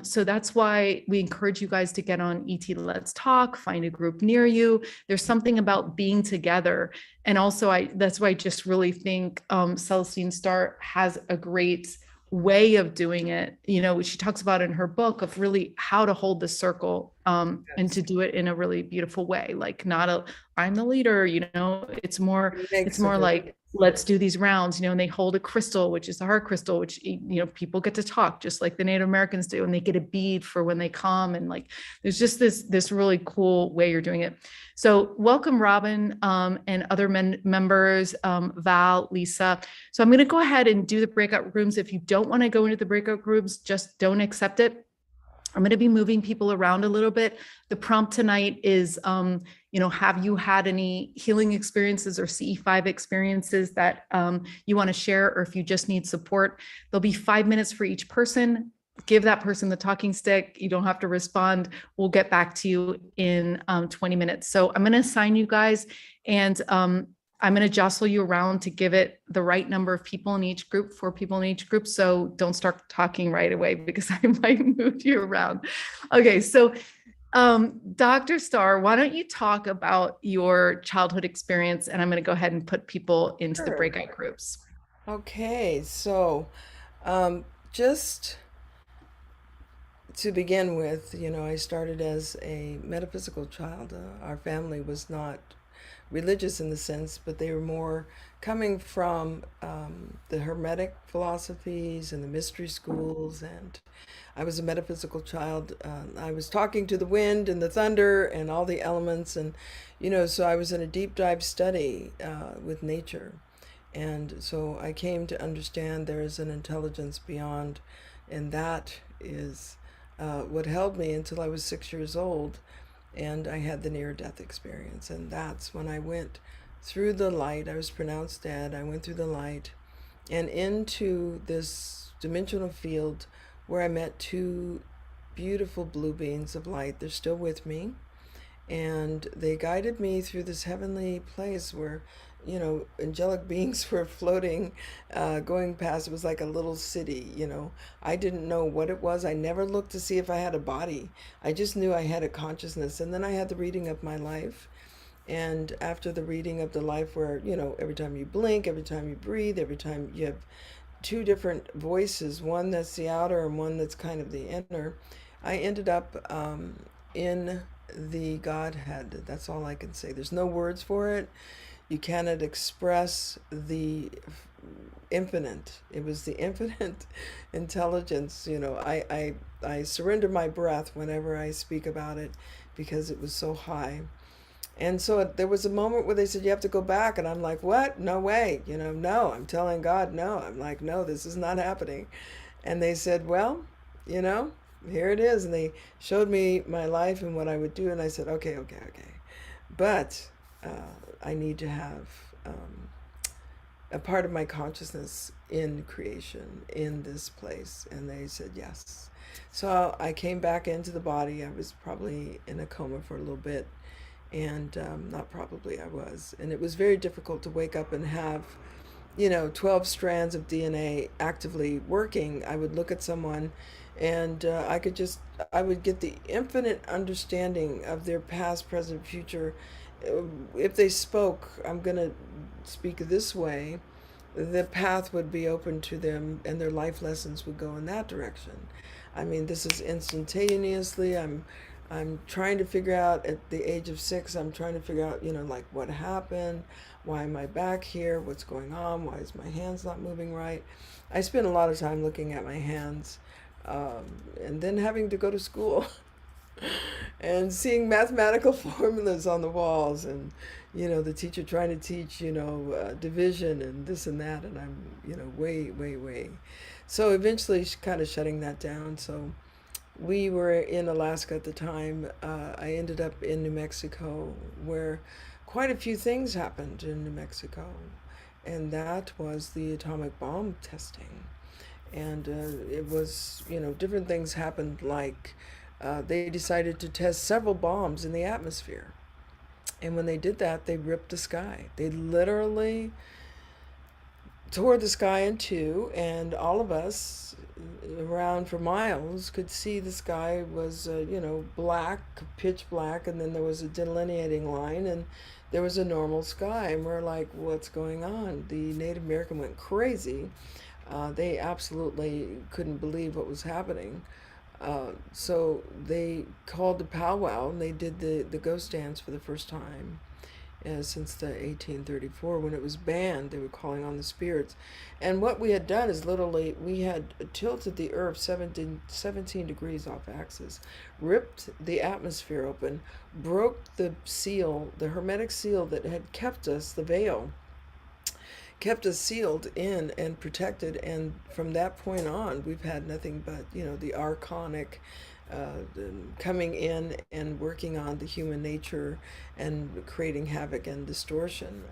So that's why we encourage you guys to get on ET Let's Talk, find a group near you. There's something about being together. And also that's why I just really think Celestine Star has a great way of doing it, which she talks about in her book, of really how to hold the circle and to do it in a really beautiful way. Like, not I'm the leader, it's more like, let's do these rounds, and they hold a crystal, which is the heart crystal, which, people get to talk just like the Native Americans do, and they get a bead for when they come. And like, there's just this really cool way you're doing it. So welcome, Robin, and other members, Val, Lisa. So I'm going to go ahead and do the breakout rooms. If you don't want to go into the breakout groups, just don't accept it. I'm going to be moving people around a little bit. The prompt tonight is, have you had any healing experiences or CE5 experiences that you want to share, or if you just need support? There'll be 5 minutes for each person. Give that person the talking stick. You don't have to respond. We'll get back to you in 20 minutes. So I'm going to assign you guys, and I'm going to jostle you around to give it the right number of people in each group, 4 people in each group. So don't start talking right away, because I might move you around. Okay, so Dr. Star, why don't you talk about your childhood experience, and I'm going to go ahead and put people into the breakout groups. Okay, so just to begin with, I started as a metaphysical child. Our family was not religious in the sense, but they were more coming from the Hermetic philosophies and the mystery schools. And I was a metaphysical child. I was talking to the wind and the thunder and all the elements. And, so I was in a deep dive study with nature. And so I came to understand there is an intelligence beyond. And that is what held me until I was 6 years old. And I had the near-death experience. And that's when I went through the light. I was pronounced dead. I went through the light and into this dimensional field where I met 2 beautiful blue beings of light. They're still with me. And they guided me through this heavenly place where, angelic beings were floating, going past. It was like a little city, I didn't know what it was. I never looked to see if I had a body. I just knew I had a consciousness. And then I had the reading of my life. And after the reading of the life where, every time you blink, every time you breathe, every time you have 2 different voices, one that's the outer and one that's kind of the inner, I ended up in the Godhead. That's all I can say. There's no words for it. You cannot express the infinite. It was the infinite intelligence. I surrender my breath whenever I speak about it, because it was so high. And so there was a moment where they said, you have to go back. And I'm like, what? No way. No, I'm telling God, no. I'm like, no, this is not happening. And they said, well, here it is. And they showed me my life and what I would do. And I said, okay. But I need to have a part of my consciousness in creation, in this place. And they said, yes. So I came back into the body. I was probably in a coma for a little bit. And not probably, I was. And it was very difficult to wake up and have, 12 strands of DNA actively working. I would look at someone and I would get the infinite understanding of their past, present, future. if they spoke, I'm going to speak this way, the path would be open to them and their life lessons would go in that direction. I mean, this is instantaneously. I'm trying to figure out at the age of 6, I'm trying to figure out, like what happened, why am I back here, what's going on, why is my hands not moving right. I spent a lot of time looking at my hands, and then having to go to school and seeing mathematical formulas on the walls, and the teacher trying to teach division and this and that, and I'm way. So eventually kind of shutting that down. So we were in Alaska at the time. I ended up in New Mexico, where quite a few things happened in New Mexico, and that was the atomic bomb testing. And it was, different things happened, like they decided to test several bombs in the atmosphere. And when they did that, they ripped the sky. They literally tore the sky in two, and all of us around for miles could see the sky was, black, pitch black, and then there was a delineating line, and there was a normal sky. And we're like, what's going on? The Native American went crazy. They absolutely couldn't believe what was happening. So they called the powwow, and they did the ghost dance for the first time since the 1834, when it was banned. They were calling on the spirits. And what we had done is literally we had tilted the earth 17 degrees off axis, ripped the atmosphere open, broke the seal, the hermetic seal that had kept us, the veil, kept us sealed in and protected. And from that point on, we've had nothing but, the archonic coming in and working on the human nature and creating havoc and distortion.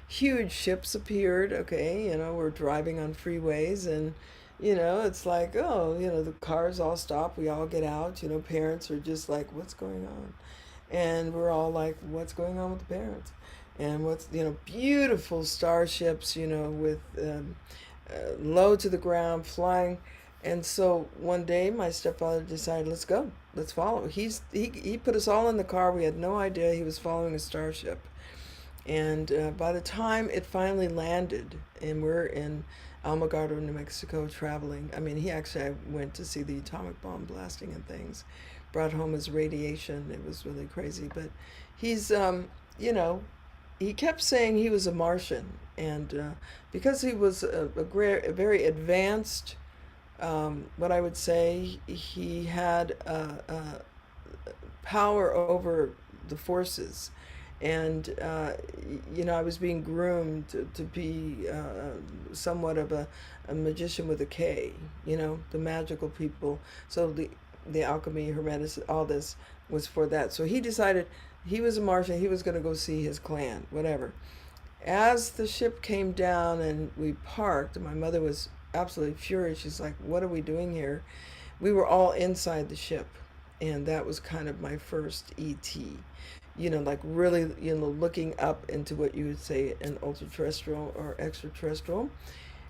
Huge ships appeared, okay, we're driving on freeways, and, it's like, the cars all stop, we all get out, parents are just like, what's going on? And we're all like, what's going on with the parents? And what's, beautiful starships, with low to the ground, flying. And so one day my stepfather decided, let's go, let's follow. He put us all in the car. We had no idea he was following a starship. And by the time it finally landed, and we're in Alamogordo, New Mexico, traveling. I mean, I went to see the atomic bomb blasting and things, brought home his radiation. It was really crazy. But he's, he kept saying he was a Martian. And because he was a very advanced, what I would say, he had power over the forces. And, I was being groomed to be somewhat of a magician with a K, the magical people. So the alchemy, hermetic, all this was for that. So he decided he was a Martian. He was going to go see his clan, whatever. As the ship came down and we parked, my mother was absolutely furious. She's like, what are we doing here? We were all inside the ship. And that was kind of my first ET. Like really, looking up into what you would say an ultra-terrestrial or extraterrestrial.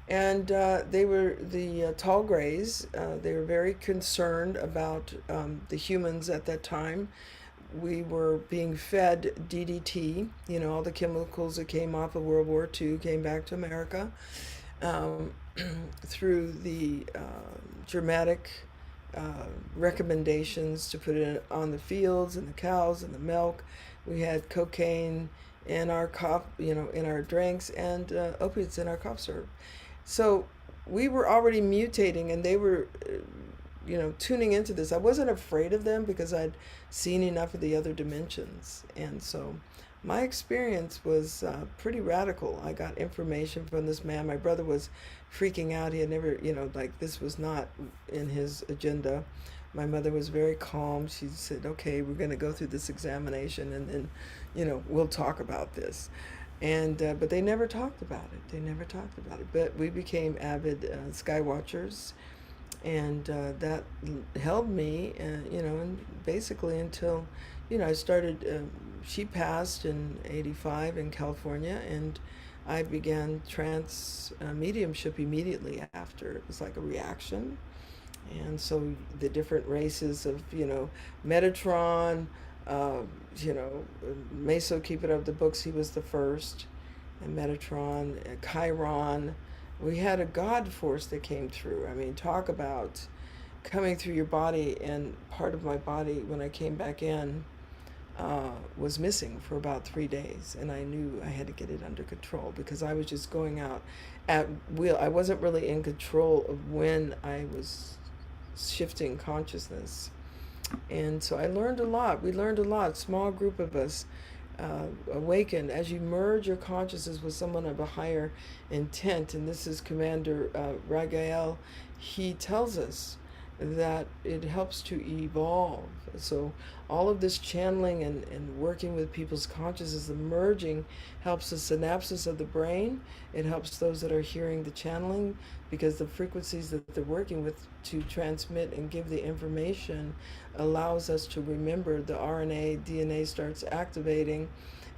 And they were the tall grays. They were very concerned about the humans at that time. We were being fed DDT, all the chemicals that came off of World War II came back to America through the dramatic recommendations to put it on the fields and the cows and the milk. We had cocaine in our cough, in our drinks, and opiates in our cough syrup. So we were already mutating, and they were, tuning into this. I wasn't afraid of them because I'd seen enough of the other dimensions, and so my experience was pretty radical. I got information from this man. My brother was freaking out. He had never, this was not in his agenda. My mother was very calm. She said, okay, we're going to go through this examination, and then, we'll talk about this. And but they never talked about it. But we became avid skywatchers, and that held me, and basically until, I started, she passed in 85 in California, and I began trance mediumship immediately after. It was like a reaction. And so the different races of, Metatron, You know, Meso Keeper of the Books, he was the first, and Metatron, Chiron. We had a God force that came through. I mean, talk about coming through your body, and part of my body when I came back in was missing for about 3 days, and I knew I had to get it under control because I was just going out at will. I wasn't really in control of when I was shifting consciousness. And so I learned a lot. We learned a lot. Small group of us awakened as you merge your consciousness with someone of a higher intent. And this is Commander Ragael. He tells us that it helps to evolve. So all of this channeling and working with people's consciousness, the merging helps the synapses of the brain. It helps those that are hearing the channeling because the frequencies that they're working with to transmit and give the information allows us to remember. The RNA, DNA starts activating.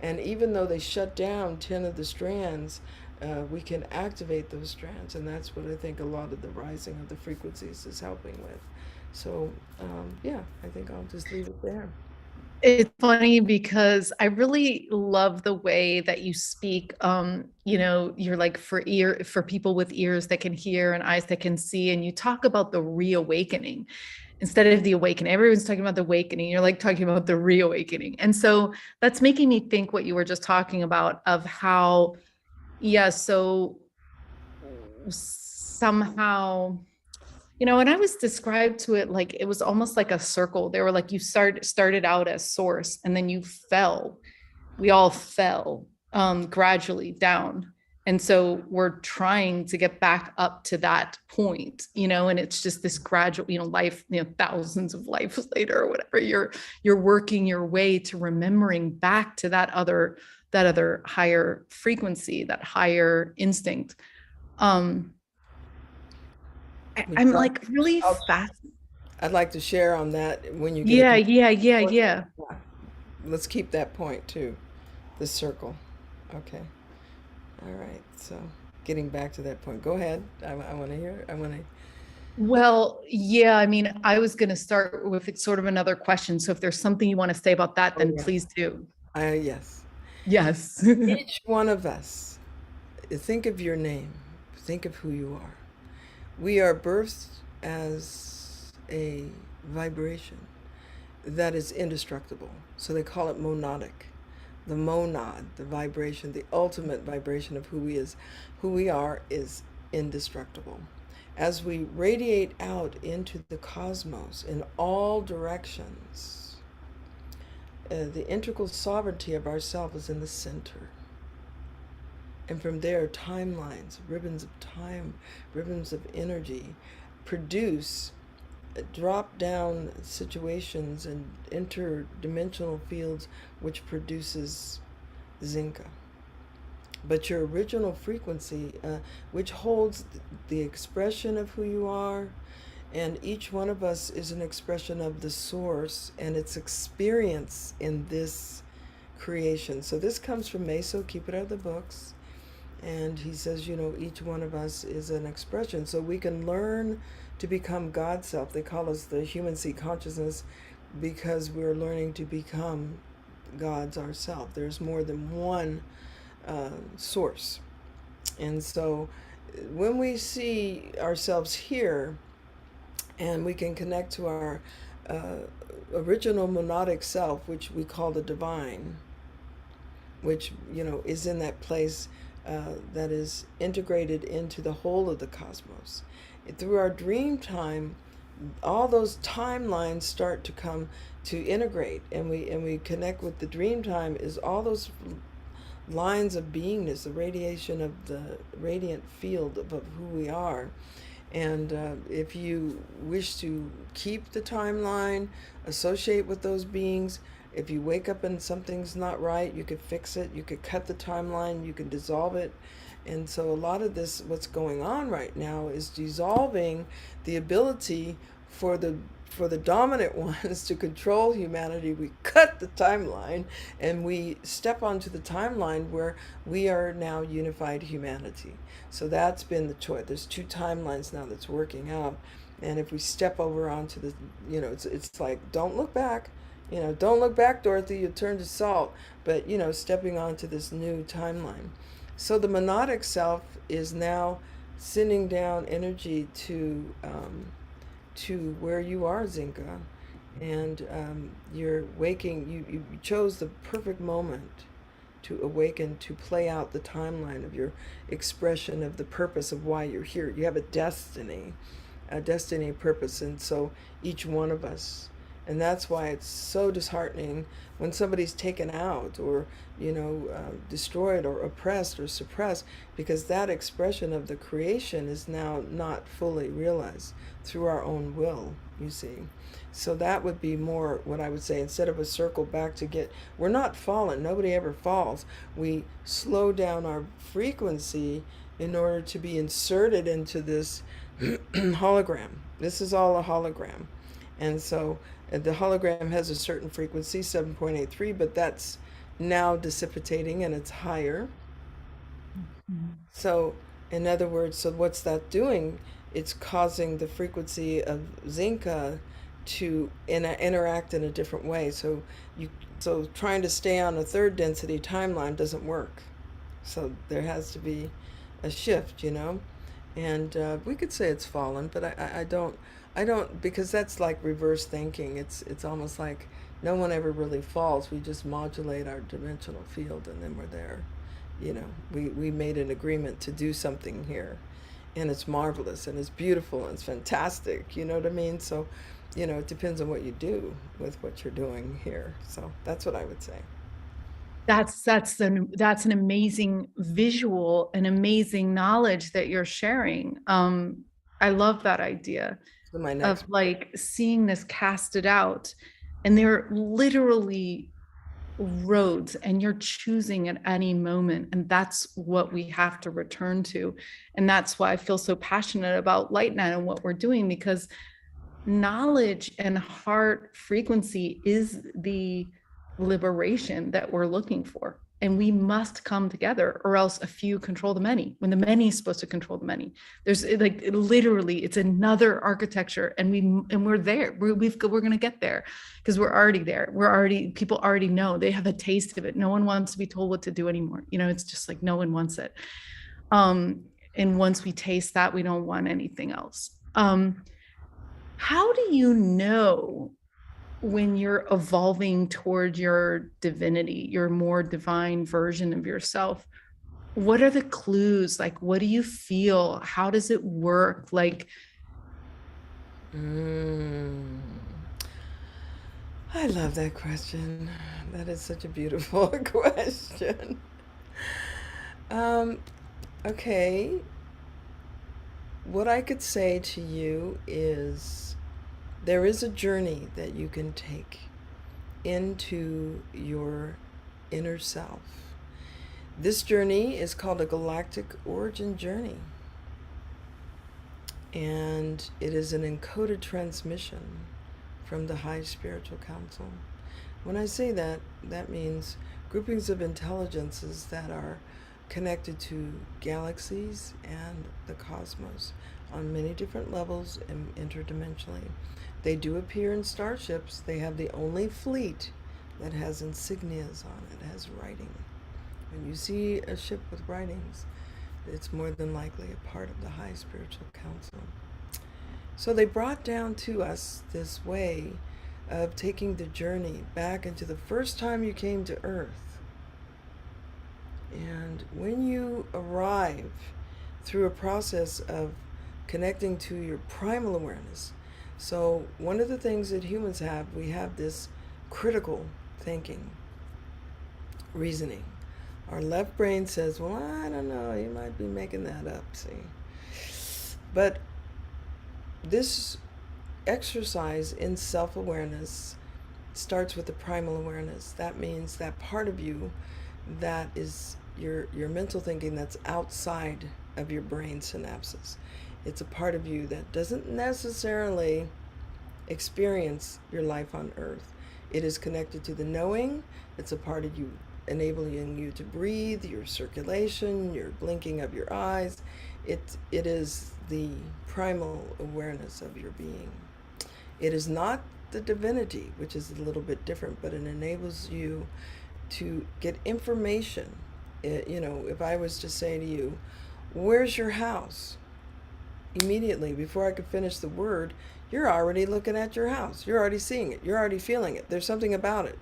And even though they shut down 10 of the strands, we can activate those strands, and that's what I think a lot of the rising of the frequencies is helping with. So, yeah, I think I'll just leave it there. It's funny because I really love the way that you speak. You know, you're like for people with ears that can hear and eyes that can see, and you talk about the reawakening instead of the awakening. Everyone's talking about the awakening. You're like talking about the reawakening. And so that's making me think what you were just talking about of how, yeah, so somehow, you know, and I was described to it like it was almost like a circle. They were like, you started out as source and then you fell. We all fell gradually down. And so we're trying to get back up to that point, you know, and it's just this gradual, you know, life, you know, thousands of lives later or whatever, you're working your way to remembering back to that other higher frequency, that higher instinct. I'm like really fast. I'd like to share on that when you Yeah, get yeah. Let's keep that point too, the circle. Okay. All right. So getting back to that point, go ahead. I want to hear. Well, yeah, I mean, I was going to start with sort of another question. So if there's something you want to say about that, then please do. Yes. Yes. Each one of us, think of your name. Think of who you are. We are birthed as a vibration that is indestructible. So they call it monadic. The monad, the vibration, the ultimate vibration of who we are is indestructible. As we radiate out into the cosmos in all directions, the integral sovereignty of ourself is in the center. And from there, timelines, ribbons of time, ribbons of energy produce drop-down situations and interdimensional fields, which produces Zenka. But your original frequency, which holds the expression of who you are, and each one of us is an expression of the source and its experience in this creation. So this comes from Meso, Keeper of the Books. And he says, you know, each one of us is an expression. So we can learn to become God's self. They call us the human seed consciousness because we're learning to become God's ourself. There's more than one source. And so when we see ourselves here and we can connect to our original monadic self, which we call the divine, which, you know, is in that place that is integrated into the whole of the cosmos. Through our dream time, all those timelines start to come to integrate, and we connect with the dream time is all those lines of beingness, the radiation of the radiant field of who we are. And if you wish to keep the timeline, associate with those beings, if you wake up and something's not right, you could fix it, you could cut the timeline, you could dissolve it. And so a lot of this, what's going on right now, is dissolving the ability for the dominant ones to control humanity. We cut the timeline and we step onto the timeline where we are now unified humanity. So that's been the choice. There's two timelines now that's working out. And if we step over onto the, you know, it's like, don't look back. You know, don't look back, Dorothy, you turn to salt. But, you know, stepping onto this new timeline. So the monadic self is now sending down energy to where you are, Zinka. And you're waking, you chose the perfect moment to awaken, to play out the timeline of your expression of the purpose of why you're here. You have a destiny purpose. And so each one of us, and that's why it's so disheartening when somebody's taken out or, you know, destroyed or oppressed or suppressed, because that expression of the creation is now not fully realized through our own will, you see. So that would be more what I would say, instead of a circle back to get, we're not fallen, nobody ever falls. We slow down our frequency in order to be inserted into this hologram. This is all a hologram. And so the hologram has a certain frequency, 7.83, but that's now dissipating and it's higher. So in other words, so what's that doing? It's causing the frequency of Zinka to interact in a different way. So trying to stay on a third density timeline doesn't work. So there has to be a shift, you know. And we could say it's fallen, but I don't, because that's like reverse thinking. It's almost like no one ever really falls. We just modulate our dimensional field and then we're there. You know, we made an agreement to do something here, and it's marvelous and it's beautiful and it's fantastic. You know what I mean? So, you know, it depends on what you do with what you're doing here. So that's what I would say. That's an amazing visual, an amazing knowledge that you're sharing. I love that idea So my next of like seeing this casted out, and they're literally roads, and you're choosing at any moment, and that's what we have to return to. And that's why I feel so passionate about Lightnet and what we're doing, because knowledge and heart frequency is the liberation that we're looking for. And we must come together, or else a few control the many, when the many is supposed to control the many. There's like literally, it's another architecture, and we're there. We're going to get there because we're already there. People already know. They have a taste of it. No one wants to be told what to do anymore. You know, it's just like no one wants it. And once we taste that, we don't want anything else. How do you know when you're evolving toward your divinity, your more divine version of yourself? What are the clues? Like, what do you feel? How does it work? Like, I love that question. That is such a beautiful question. Okay. What I could say to you is there is a journey that you can take into your inner self. This journey is called a galactic origin journey. And it is an encoded transmission from the high spiritual council. When I say that, that means groupings of intelligences that are connected to galaxies and the cosmos on many different levels and interdimensionally. They do appear in starships. They have the only fleet that has insignias on it, has writing. When you see a ship with writings, it's more than likely a part of the high spiritual council. So they brought down to us this way of taking the journey back into the first time you came to Earth. And when you arrive through a process of connecting to your primal awareness, so one of the things that humans have, we have this critical thinking, reasoning. Our left brain says, well, I don't know, you might be making that up, see. But this exercise in self-awareness starts with the primal awareness. That means that part of you that is your mental thinking that's outside of your brain synapses. It's a part of you that doesn't necessarily experience your life on Earth. It is connected to the knowing. It's a part of you enabling you to breathe, your circulation, your blinking of your eyes. It is the primal awareness of your being. It is not the divinity, which is a little bit different, but it enables you to get information. You know, if I was to say to you, where's your house? Immediately, before I could finish the word, you're already looking at your house. You're already seeing it. You're already feeling it. There's something about it.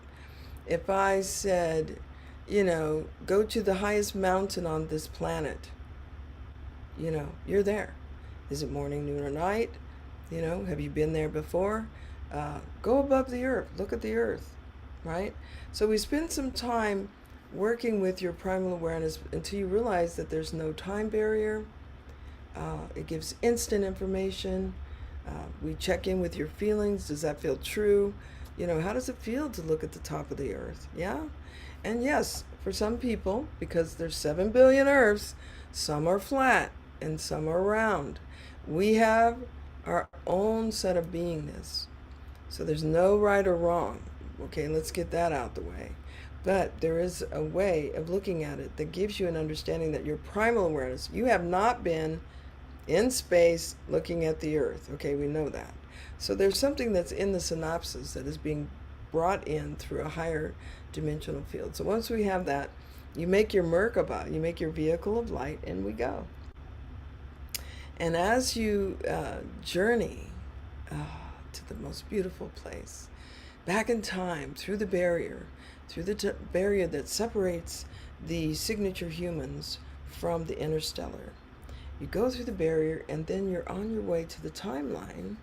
If I said, you know, go to the highest mountain on this planet, you know, you're there. Is it morning, noon, or night? You know, have you been there before? Go above the earth. Look at the earth, right? So we spend some time working with your primal awareness until you realize that there's no time barrier. It gives instant information. We check in with your feelings. Does that feel true? You know, how does it feel to look at the top of the earth? Yeah? And yes, for some people, because there's 7 billion earths, some are flat and some are round. We have our own set of beingness. So there's no right or wrong. Okay, let's get that out the way. But there is a way of looking at it that gives you an understanding that your primal awareness, you have not been in space looking at the earth. Okay, we know that. So there's something that's in the synapses that is being brought in through a higher dimensional field. So once we have that, you make your Merkaba, you make your vehicle of light, and we go. And as you journey to the most beautiful place, back in time, through the barrier that separates the signature humans from the interstellar, you go through the barrier, and then you're on your way to the timeline.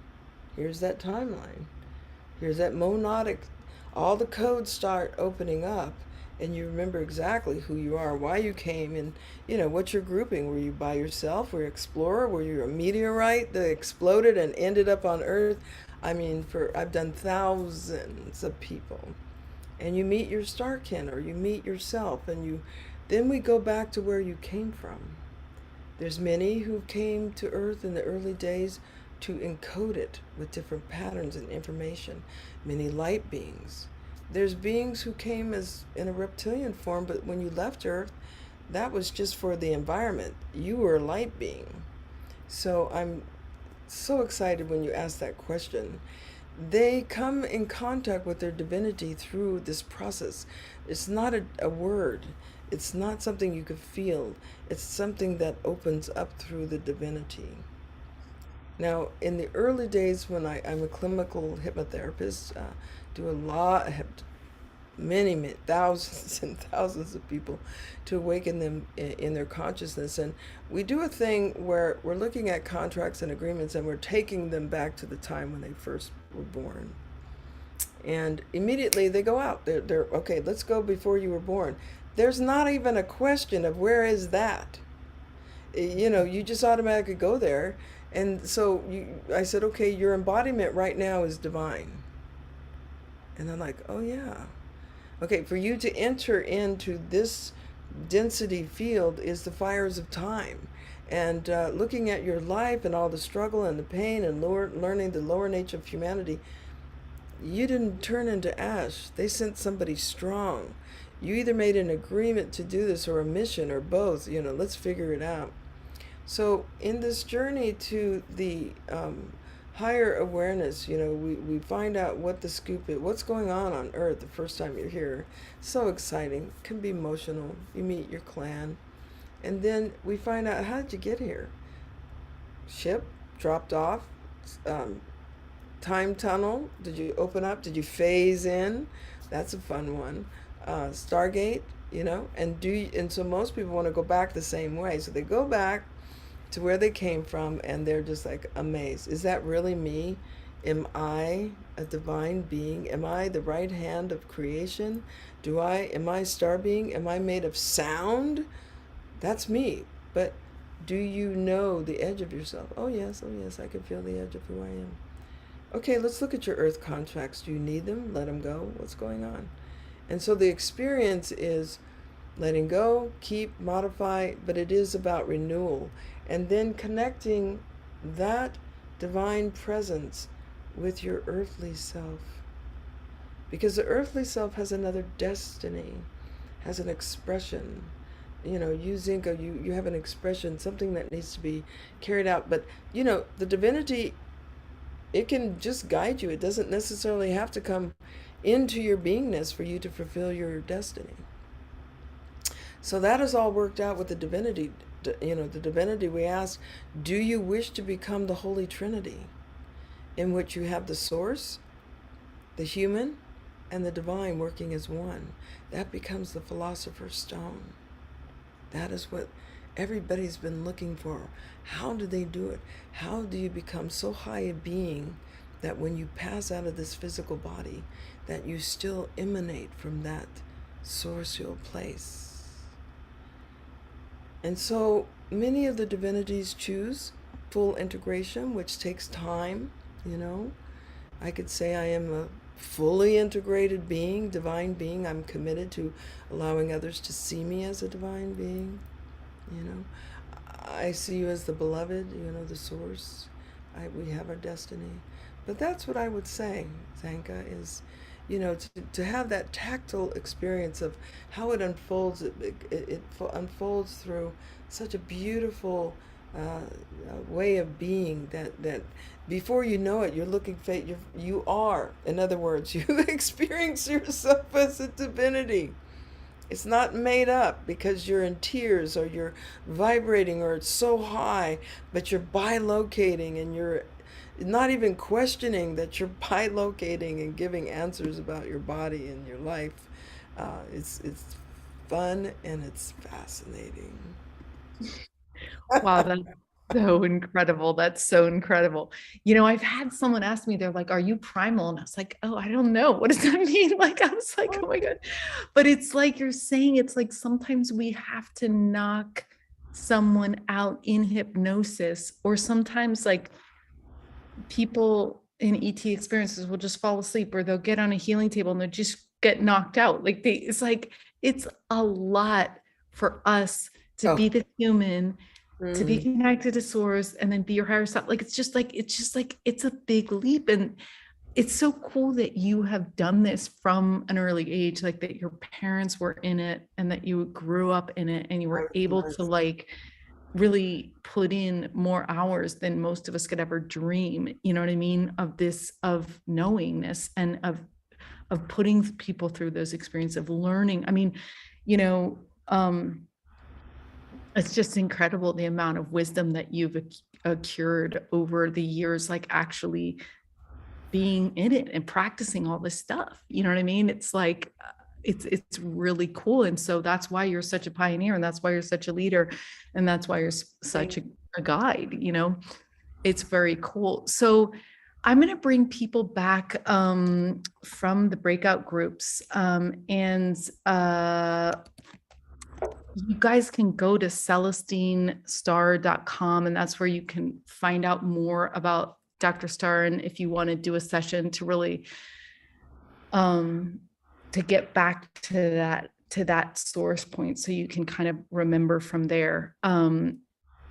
Here's that timeline. Here's that monadic. All the codes start opening up, and you remember exactly who you are, why you came, and you know what you're grouping. Were you by yourself? Were you an explorer? Were you a meteorite that exploded and ended up on Earth? I mean, I've done thousands of people, and you meet your star kin, or you meet yourself, and then we go back to where you came from. There's many who came to Earth in the early days to encode it with different patterns and information. Many light beings. There's beings who came as in a reptilian form, but when you left Earth, that was just for the environment. You were a light being. So I'm so excited when you ask that question. They come in contact with their divinity through this process. It's not a word. It's not something you could feel. It's something that opens up through the divinity. Now, in the early days when I'm a clinical hypnotherapist, do a lot, many thousands and thousands of people to awaken them in their consciousness. And we do a thing where we're looking at contracts and agreements, and we're taking them back to the time when they first were born. And immediately they go out. They're okay, let's go before you were born. There's not even a question of where is that. You know, you just automatically go there. And so I said, okay, your embodiment right now is divine. And I'm like, oh yeah. Okay, for you to enter into this density field is the fires of time. And looking at your life and all the struggle and the pain and learning the lower nature of humanity, you didn't turn into ash. They sent somebody strong. You either made an agreement to do this or a mission or both. You know, let's figure it out. So in this journey to the higher awareness, you know, we find out what the scoop is, what's going on Earth the first time you're here. So exciting, can be emotional. You meet your clan. And then we find out, how did you get here? Ship, dropped off, time tunnel, did you open up, did you phase in? That's a fun one. Stargate, you know, and so most people want to go back the same way. So they go back to where they came from, and they're just like amazed. Is that really me? Am I a divine being? Am I the right hand of creation? Am I a star being? Am I made of sound? That's me. But do you know the edge of yourself? Oh yes, I can feel the edge of who I am. Okay, let's look at your earth contracts. Do you need them? Let them go. What's going on? And so the experience is letting go, keep, modify, but it is about renewal. And then connecting that divine presence with your earthly self. Because the earthly self has another destiny, has an expression. You know, you Zenka, you have an expression, something that needs to be carried out. But, you know, the divinity it can just guide you. It doesn't necessarily have to come into your beingness for you to fulfill your destiny. So that is all worked out with the divinity. The divinity, we ask, do you wish to become the Holy Trinity, in which you have the source, the human, and the divine working as one? That becomes the Philosopher's Stone. That is what everybody's been looking for. How do they do it? How do you become so high a being that when you pass out of this physical body, that you still emanate from that sourcial place? And so many of the divinities choose full integration, which takes time. I could say I am a fully integrated being, divine being. I'm committed to allowing others to see me as a divine being. I see you as the beloved, the source. We have our destiny. But that's what I would say, Zenka, is, to have that tactile experience of how it unfolds. It unfolds through such a beautiful way of being that before you know it, you're looking you are. In other words, you experience yourself as a divinity. It's not made up because you're in tears or you're vibrating or it's so high, but you're bilocating and you're not even questioning that you're bilocating and giving answers about your body and your life. It's fun and it's fascinating. Wow, that's so incredible. That's so incredible. I've had someone ask me, they're like, are you primal? And I was like, oh, I don't know. What does that mean? Like, I was like, oh my God. But it's like you're saying, it's like sometimes we have to knock someone out in hypnosis, or sometimes like people in ET experiences will just fall asleep, or they'll get on a healing table and they'll just get knocked out. Like it's a lot for us to be the human, to be connected to source, and then be your higher self. Like it's a big leap. And it's so cool that you have done this from an early age, like that your parents were in it and that you grew up in it and you were able to like really put in more hours than most of us could ever dream, you know what I mean, of knowingness and of putting people through those experiences of learning. I mean, it's just incredible the amount of wisdom that you've accrued over the years, like actually being in it and practicing all this stuff. You know what I mean? It's like, it's really cool. And so that's why you're such a pioneer, and that's why you're such a leader, and that's why you're such a guide. It's very cool. So I'm going to bring people back from the breakout groups, and you guys can go to celestinestar.com, and that's where you can find out more about Dr. Star. And if you want to do a session to really to get back to that source point, so you can kind of remember from there.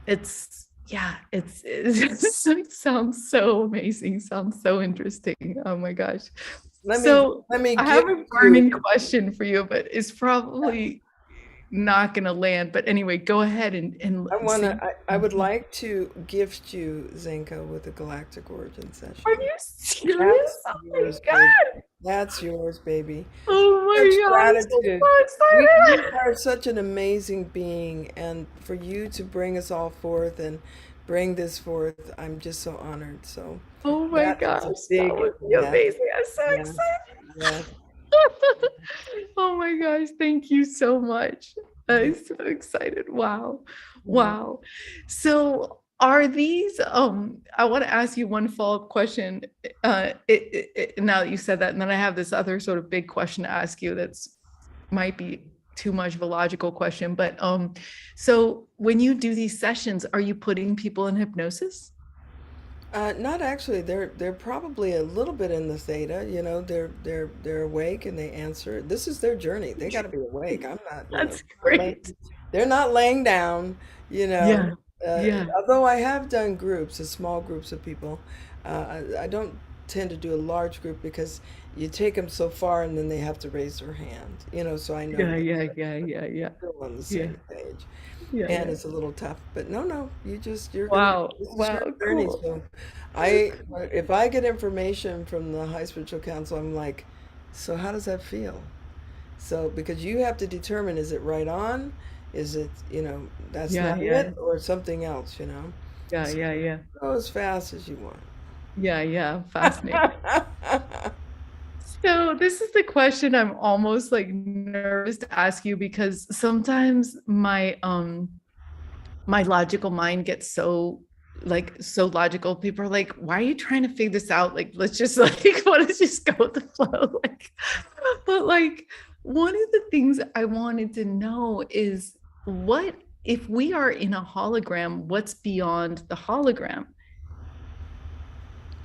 It sounds so amazing, sounds so interesting. Oh my gosh. Let me I have a burning question for you, but it's probably not gonna land. But anyway, go ahead and I would like to gift you, Zenka, with a galactic origin session. Are you serious? Oh my God. That's yours, baby. Oh my God. Gratitude. You are such an amazing being, and for you to bring us all forth and bring this forth, I'm just so honored. So oh my gosh, that would be amazing. I'm so excited. Yeah. Oh my gosh, thank you so much. I'm so excited. Wow. So are these, I want to ask you one follow-up question. Now that you said that, and then I have this other sort of big question to ask you that's might be too much of a logical question, but so when you do these sessions, are you putting people in hypnosis? Not actually. They're probably a little bit in the theta. They're awake and they answer. This is their journey. They got to be awake. I'm not. That's great. They're not laying down. Yeah. Although I have done groups, small groups of people. I don't tend to do a large group because you take them so far and then they have to raise their hand, so I know Yeah. we're on the Yeah. same page. Yeah. And Yeah. it's a little tough, but no, you're gonna, Wow. this is your Wow. journey. Cool. So I, if I get information from the High Spiritual Council, I'm like, so how does that feel? So, because you have to determine, is it right on? Is it, that's Yeah. not Yeah. it, or something else, Yeah. So Yeah. go as fast as you want. Yeah. Yeah. Fascinating. So this is the question I'm almost like nervous to ask you because sometimes my logical mind gets so logical. People are like, why are you trying to figure this out? Like, let's just like let's just go with the flow. Like, but like one of the things I wanted to know is what if we are in a hologram, what's beyond the hologram?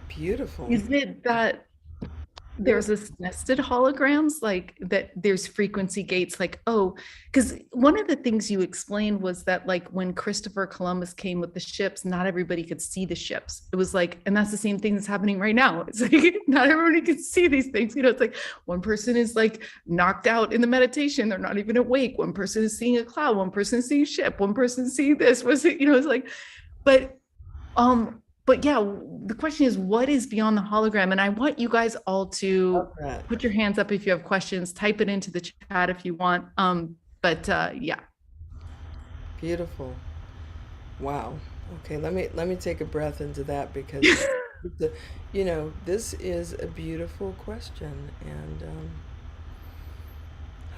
Beautiful. Is it that there's this nested holograms like that there's frequency gates like because one of the things you explained was that like when Christopher Columbus came with the ships, not everybody could see the ships. It was like, and that's the same thing that's happening right now. It's like not everybody can see these things. It's like one person is like knocked out in the meditation, they're not even awake. One person is seeing a cloud, one person is seeing a ship, one person is seeing this. It's like, but yeah, the question is, what is beyond the hologram? And I want you guys all to put your hands up if you have questions, type it into the chat if you want. Yeah. Beautiful. Wow. Okay, let me take a breath into that because this is a beautiful question. And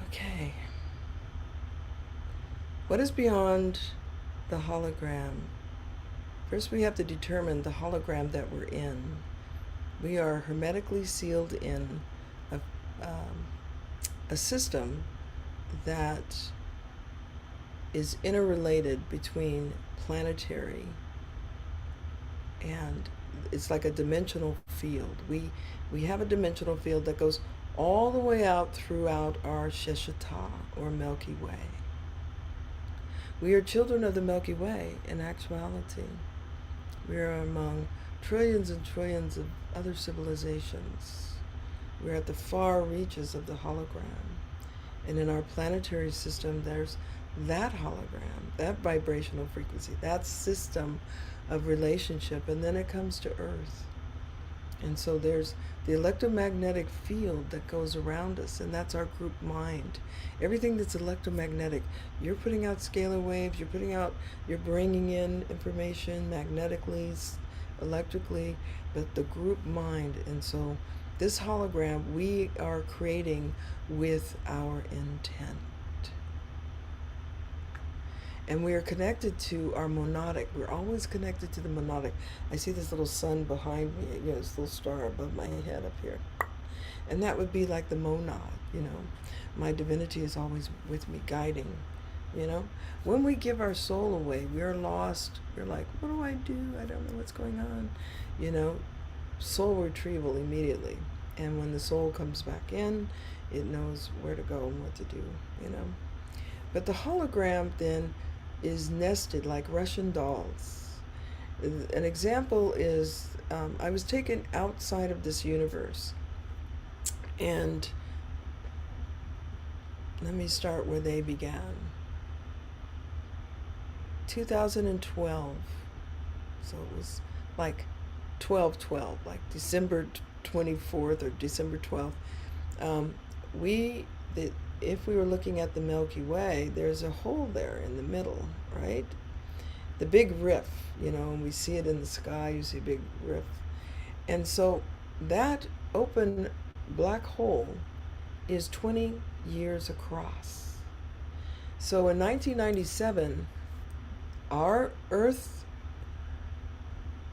okay. What is beyond the hologram? First, we have to determine the hologram that we're in. We are hermetically sealed in a system that is interrelated between planetary and it's like a dimensional field. We have a dimensional field that goes all the way out throughout our Sheshata or Milky Way. We are children of the Milky Way in actuality. We are among trillions and trillions of other civilizations. We're at the far reaches of the hologram. And in our planetary system, there's that hologram, that vibrational frequency, that system of relationship. And then it comes to Earth. And so there's the electromagnetic field that goes around us, and that's our group mind. Everything that's electromagnetic, you're putting out scalar waves, you're bringing in information magnetically, electrically, but the group mind. And so this hologram we are creating with our intent. And we are connected to our monadic. We're always connected to the monadic. I see this little sun behind me, this little star above my head up here. And that would be like the monad, My divinity is always with me, guiding, When we give our soul away, we're lost. We're like, what do I do? I don't know what's going on. Soul retrieval immediately. And when the soul comes back in, it knows where to go and what to do, But the hologram then is nested like Russian dolls. An example is, I was taken outside of this universe. And let me start where they began. 2012. So it was like 12/12, like December 24th or December 12th. If we were looking at the Milky Way, there's a hole there in the middle, right? The big rift, when we see it in the sky, you see a big rift. And so that open black hole is 20 years across. So in 1997, our Earth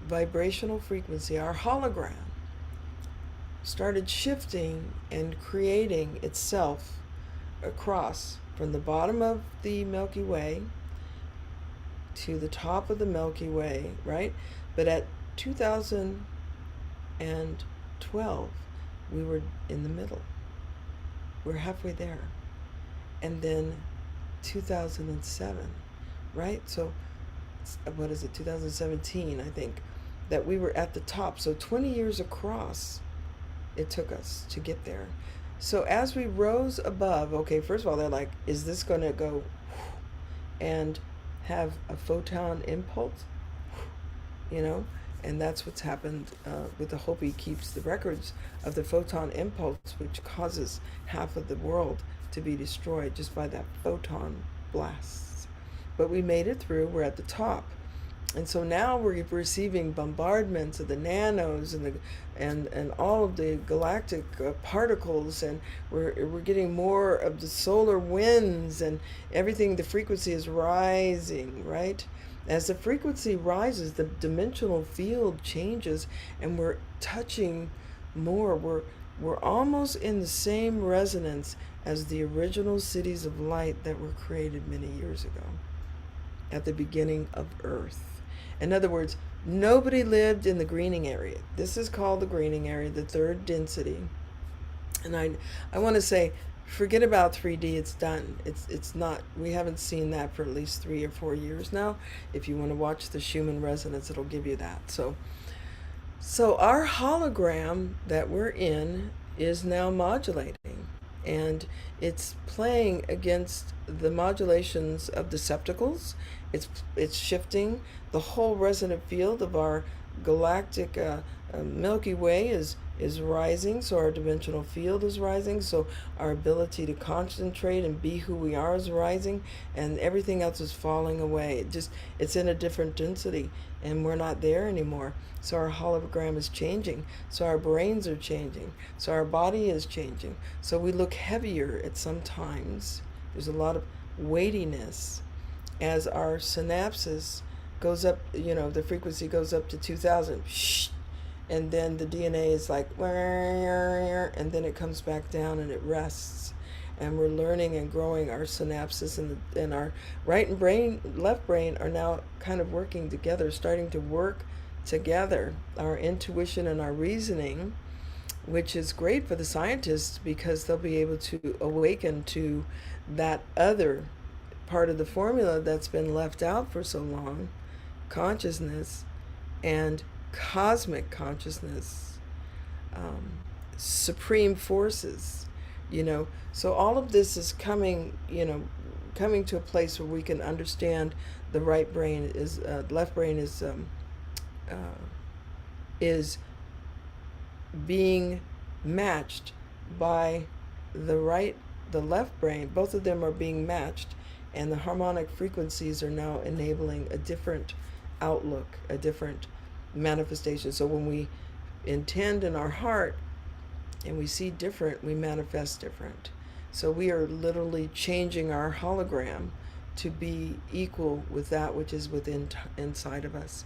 vibrational frequency, our hologram, started shifting and creating itself across from the bottom of the Milky Way to the top of the Milky Way, right? But at 2012, we were in the middle. We're halfway there. And then 2007, right? So what is it, 2017, I think. that we were at the top. So 20 years across it took us to get there. So as we rose above, okay, first of all, they're like, is this going to go and have a photon impulse? You know, and that's what's happened with the Hopi keeps the records of the photon impulse, which causes half of the world to be destroyed just by that photon blasts. But we made it through. We're at the top. And so now we're receiving bombardments of the nanos and all of the galactic particles, and we're getting more of the solar winds, and everything. The frequency is rising, right? As the frequency rises, the dimensional field changes, and we're touching more. We're almost in the same resonance as the original cities of light that were created many years ago, at the beginning of Earth. In other words, nobody lived in the greening area. This is called the greening area, the third density. And I want to say, forget about 3D. It's done. It's not. We haven't seen that for at least 3 or 4 years now. If you want to watch the Schumann resonance, it'll give you that. So our hologram that we're in is now modulating, and it's playing against the modulations of decepticles. It's shifting. The whole resonant field of our galactic Milky Way is rising, so our dimensional field is rising, so our ability to concentrate and be who we are is rising, and everything else is falling away. It's in a different density, and we're not there anymore. So our hologram is changing, so our brains are changing, so our body is changing, so we look heavier at some times. There's a lot of weightiness as our synapses goes up, the frequency goes up to 2000, and then the DNA is like, and then it comes back down and it rests. And we're learning and growing. Our synapses and our right and brain, left brain are now kind of working together, starting to work together. Our intuition and our reasoning, which is great for the scientists because they'll be able to awaken to that other part of the formula that's been left out for so long, consciousness and cosmic consciousness, supreme forces, So all of this is coming to a place where we can understand the right brain is, left brain is being matched by the left brain. Both of them are being matched, and the harmonic frequencies are now enabling a different outlook, a different manifestation. So when we intend in our heart and we see different, we manifest different. So we are literally changing our hologram to be equal with that which is inside of us.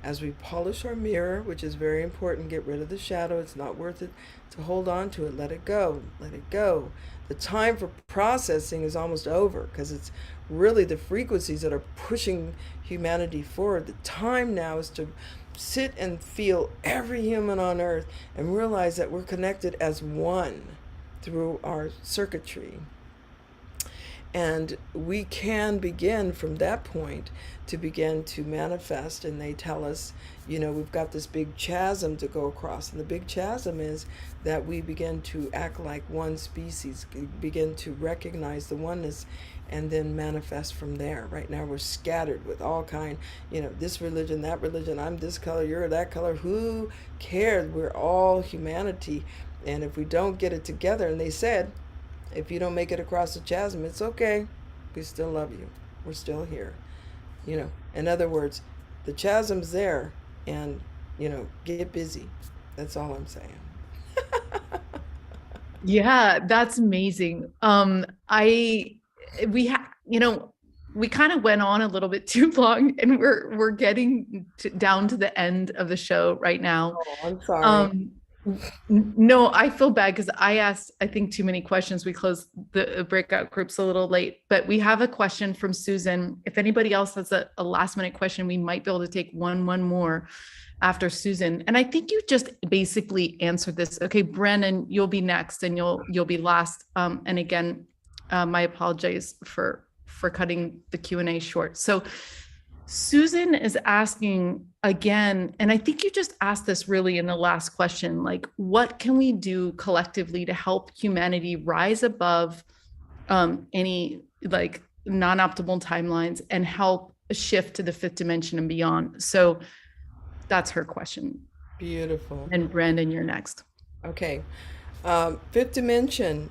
As we polish our mirror, which is very important, get rid of the shadow. It's not worth it to hold on to it. Let it go. Let it go. The time for processing is almost over because it's really the frequencies that are pushing humanity forward. The time now is to sit and feel every human on Earth and realize that we're connected as one through our circuitry. And we can begin from that point to begin to manifest. And they tell us, we've got this big chasm to go across. And the big chasm is that we begin to act like one species, begin to recognize the oneness, and then manifest from there. Right now we're scattered with all kind, this religion, that religion, I'm this color, you're that color. Who cares? We're all humanity. And if we don't get it together, and they said, if you don't make it across the chasm, it's okay. We still love you. We're still here. In other words, the chasm's there, and, get busy. That's all I'm saying. Yeah, that's amazing. We kind of went on a little bit too long, and we're getting down to the end of the show right now. Oh, I'm sorry. No, I feel bad because I asked, I think, too many questions. We closed the breakout groups a little late, but we have a question from Susan. If anybody else has a last minute question, we might be able to take one more after Susan. And I think you just basically answered this. Okay, Brennan, you'll be next, and you'll be last. And again, my apologies for cutting the Q&A short. So Susan is asking again, and I think you just asked this really in the last question, like, what can we do collectively to help humanity rise above any like non-optimal timelines and help shift to the fifth dimension and beyond? So that's her question. Beautiful. And Brandon, you're next. Okay. Fifth dimension.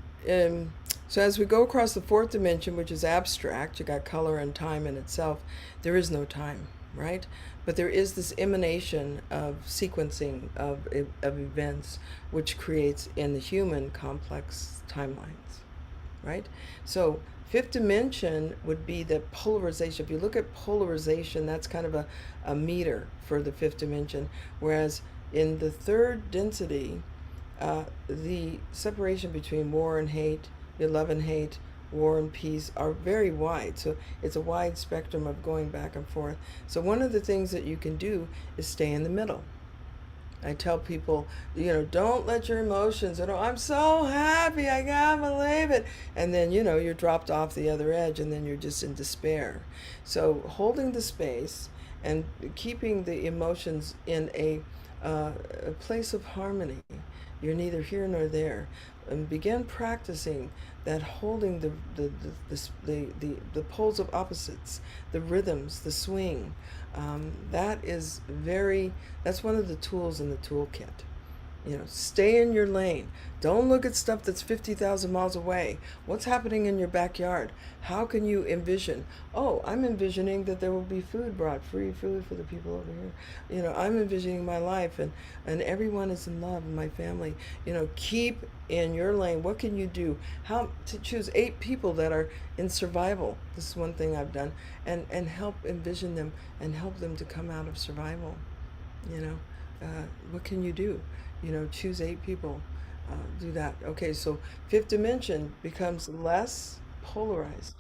So as we go across the fourth dimension, which is abstract, you got color and time in itself, there is no time, right? But there is this emanation of sequencing of events, which creates in the human complex timelines, right? So fifth dimension would be the polarization. If you look at polarization, that's kind of a meter for the fifth dimension. Whereas in the third density, the separation between war and hate, love and hate, war and peace are very wide. So it's a wide spectrum of going back and forth. So one of the things that you can do is stay in the middle. I tell people, don't let your emotions, I'm so happy, I can't believe it. And then, you're dropped off the other edge and then you're just in despair. So holding the space and keeping the emotions in a place of harmony. You're neither here nor there. And begin practicing that, holding the poles of opposites, the rhythms, the swing. That's one of the tools in the toolkit. Stay in your lane. Don't look at stuff that's 50,000 miles away. What's happening in your backyard? How can you envision? Oh, I'm envisioning that there will be food brought, free food for the people over here. I'm envisioning my life and everyone is in love in my family. Keep in your lane. What can you do? How to choose 8 people that are in survival. This is one thing I've done. And help envision them and help them to come out of survival. What can you do? Choose 8 people, do that. Okay, so fifth dimension becomes less polarized,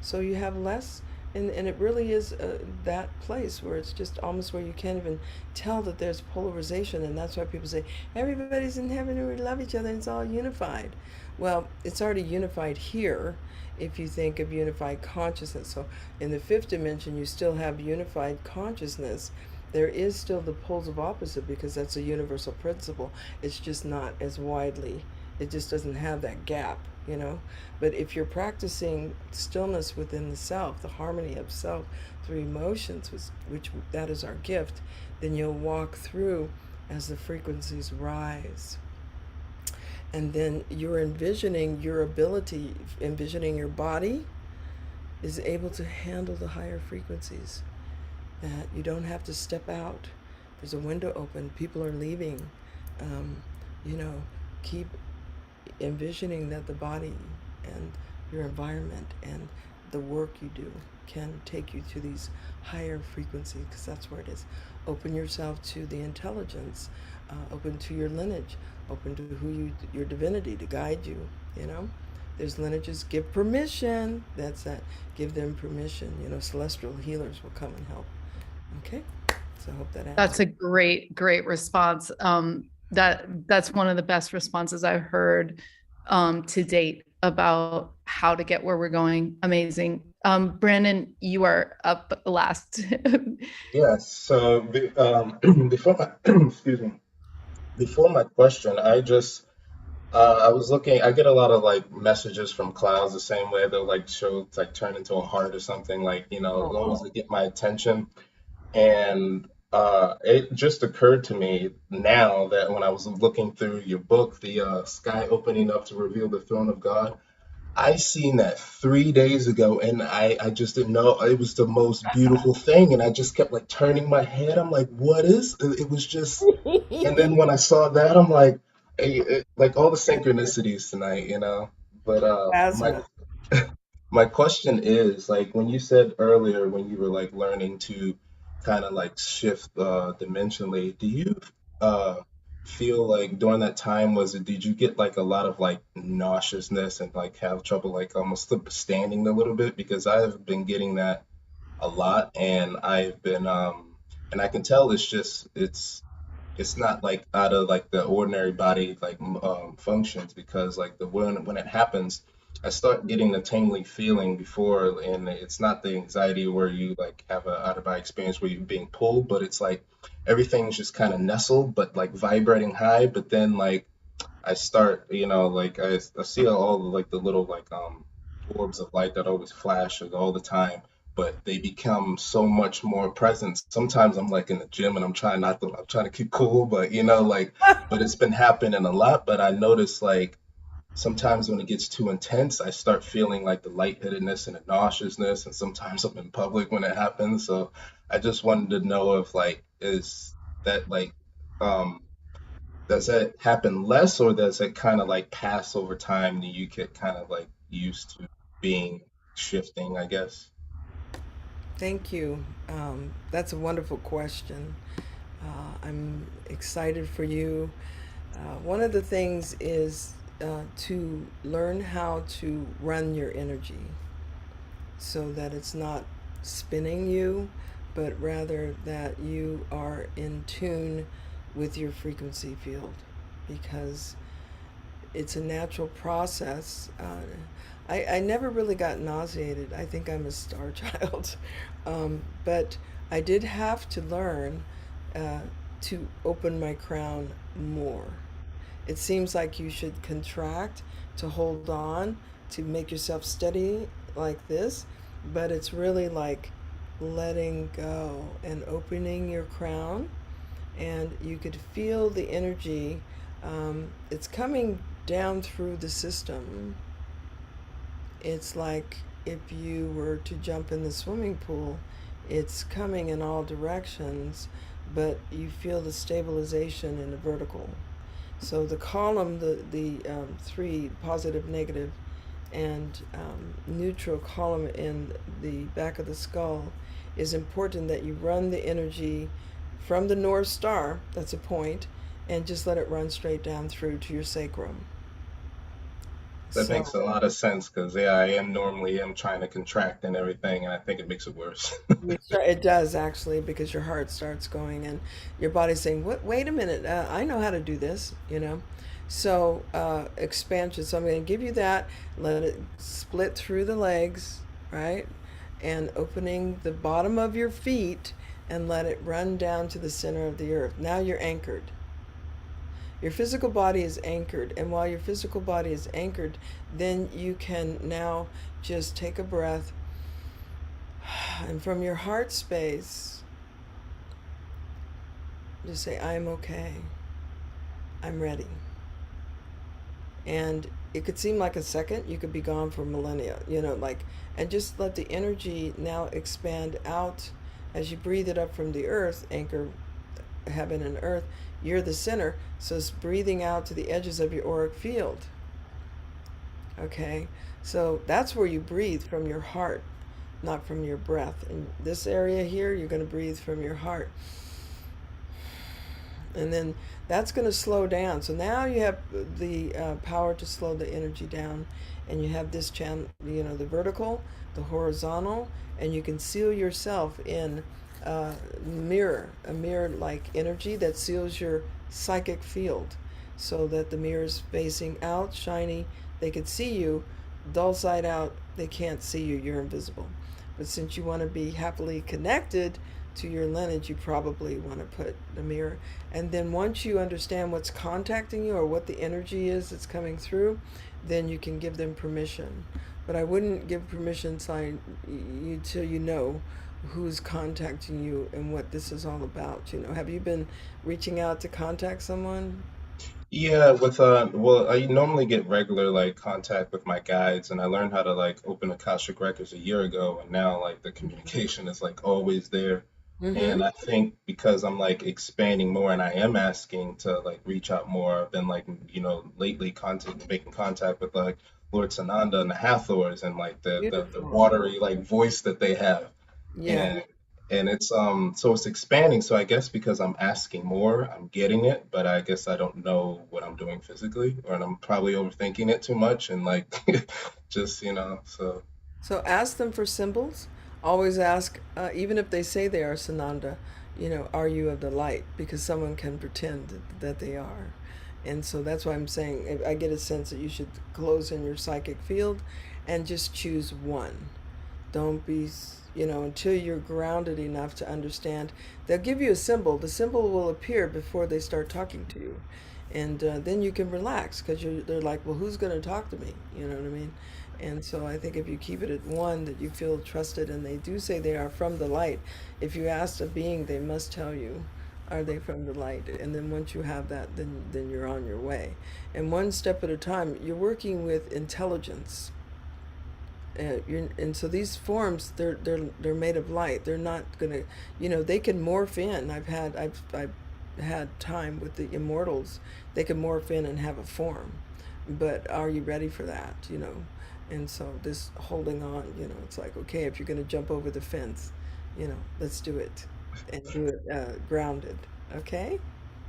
so you have less, and it really is that place where it's just almost where you can't even tell that there's polarization, and that's why people say, everybody's in heaven and we love each other and it's all unified. Well, it's already unified here if you think of unified consciousness. So in the fifth dimension, you still have unified consciousness. There is still the poles of opposite because that's a universal principle. It's just not as widely. It just doesn't have that gap, But if you're practicing stillness within the self, the harmony of self through emotions, which that is our gift, then you'll walk through as the frequencies rise. And then you're envisioning your ability, envisioning your body is able to handle the higher frequencies. That you don't have to step out. There's a window open. People are leaving. Keep envisioning that the body and your environment and the work you do can take you to these higher frequencies, because that's where it is. Open yourself to the intelligence. Open to your lineage. Open to your divinity to guide you. There's lineages. Give permission. That's that. Give them permission. Celestial healers will come and help. Okay, so I hope that answers. That's a great response. That's one of the best responses I've heard to date about how to get where we're going. Amazing. Brandon, you are up last. Yes. So before my excuse me, before my question, I was looking. I get a lot of like messages from clouds the same way they'll like show like turn into a heart or something, like as long as they get my attention. And it just occurred to me now that when I was looking through your book, the sky opening up to reveal the throne of God, I seen that 3 days ago, and I just didn't know it was the most beautiful thing, and I just kept like turning my head. I'm like, what is? It was just, and then when I saw that, I'm like, like all the synchronicities tonight. But Asthma. my question is, like, when you said earlier when you were like learning to kind of like shift dimensionally, do you uh feel like during that time did you get like a lot of like nauseousness and like have trouble like almost standing a little bit? Because I have been getting that a lot, and I've been and I can tell it's not like out of like the ordinary body like functions, because like the when it happens, I start getting the tingly feeling before, and it's not the anxiety where you like have a out of body experience where you're being pulled, but it's like everything's just kind of nestled, but like vibrating high. But then like I start, like I see all the like the little like orbs of light that always flash all the time, but they become so much more present. Sometimes I'm like in the gym and I'm trying to keep cool, but like, but it's been happening a lot. But I notice like sometimes when it gets too intense, I start feeling like the lightheadedness and the nauseousness, and sometimes I'm in public when it happens. So I just wanted to know if like is that like um does that happen less, or does it kind of like pass over time and you get kind of like used to being shifting, I guess? Thank you. That's a wonderful question. I'm excited for you. One of the things is to learn how to run your energy so that it's not spinning you, but rather that you are in tune with your frequency field, because it's a natural process. I never really got nauseated. I think I'm a star child. But I did have to learn uh, to open my crown more. It seems like you should contract to hold on, to make yourself steady like this, but it's really like letting go and opening your crown, and you could feel the energy. It's coming down through the system. It's like if you were to jump in the swimming pool, it's coming in all directions, but you feel the stabilization in the vertical. So the column, the three positive, negative, and neutral column in the back of the skull is important, that you run the energy from the North Star, that's a point, and just let it run straight down through to your sacrum. That So makes a lot of sense because yeah, I am normally am trying to contract and everything, and I think it makes it worse. it does actually, because your heart starts going and your body's saying, "What? Wait a minute, I know how to do this," you know. So expansion. So I'm going to give you that. Let it split through the legs, right, and opening the bottom of your feet, and let it run down to the center of the earth. Now you're anchored. Your physical body is anchored, and while your physical body is anchored, then you can now just take a breath, and from your heart space, just say, "I am okay. I'm ready." And it could seem like a second, you could be gone for millennia, like, and just let the energy now expand out as you breathe it up from the earth, anchor heaven and earth. You're the center, so it's breathing out to the edges of your auric field. Okay, so that's where you breathe, from your heart, not from your breath. In this area here, you're going to breathe from your heart, and then that's going to slow down. So now you have the power to slow the energy down, and you have this channel, the vertical, the horizontal, and you can seal yourself in a mirror-like energy that seals your psychic field, so that the mirror is facing out, shiny. They could see you. Dull side out, they can't see you. You're invisible. But since you want to be happily connected to your lineage, you probably want to put the mirror. And then once you understand what's contacting you, or what the energy is that's coming through, then you can give them permission. But I wouldn't give permission till you know who's contacting you and what this is all about. Have you been reaching out to contact someone? Yeah, with well, I normally get regular like contact with my guides, and I learned how to like open Akashic records a year ago, and now like the communication is like always there. Mm-hmm. And I think because I'm like expanding more and I am asking to like reach out more, I've been like, lately making contact with like Lord Sananda and the Hathors, and like the Beautiful. watery like voice that they have. Yeah. And it's so it's expanding. So I guess because I'm asking more, I'm getting it, but I guess I don't know what I'm doing physically, or I'm probably overthinking it too much and like just so So ask them for symbols. Always ask, even if they say they are Sananda, are you of the light? Because someone can pretend that they are. And so that's why I'm saying I get a sense that you should close in your psychic field and just choose one. Don't be, until you're grounded enough to understand. They'll give you a symbol. The symbol will appear before they start talking to you. And then you can relax because they're like, well, who's going to talk to me? You know what I mean? And so I think if you keep it at one, that you feel trusted, and they do say they are from the light. If you ask a being, they must tell you, are they from the light? And then once you have that, then you're on your way. And one step at a time, you're working with intelligence. And so these forms, they're made of light. They're not gonna, they can morph in. I've had time with the immortals. They can morph in and have a form, but are you ready for that? And so this holding on, it's like, okay, if you're gonna jump over the fence, let's do it, and do it grounded. Okay.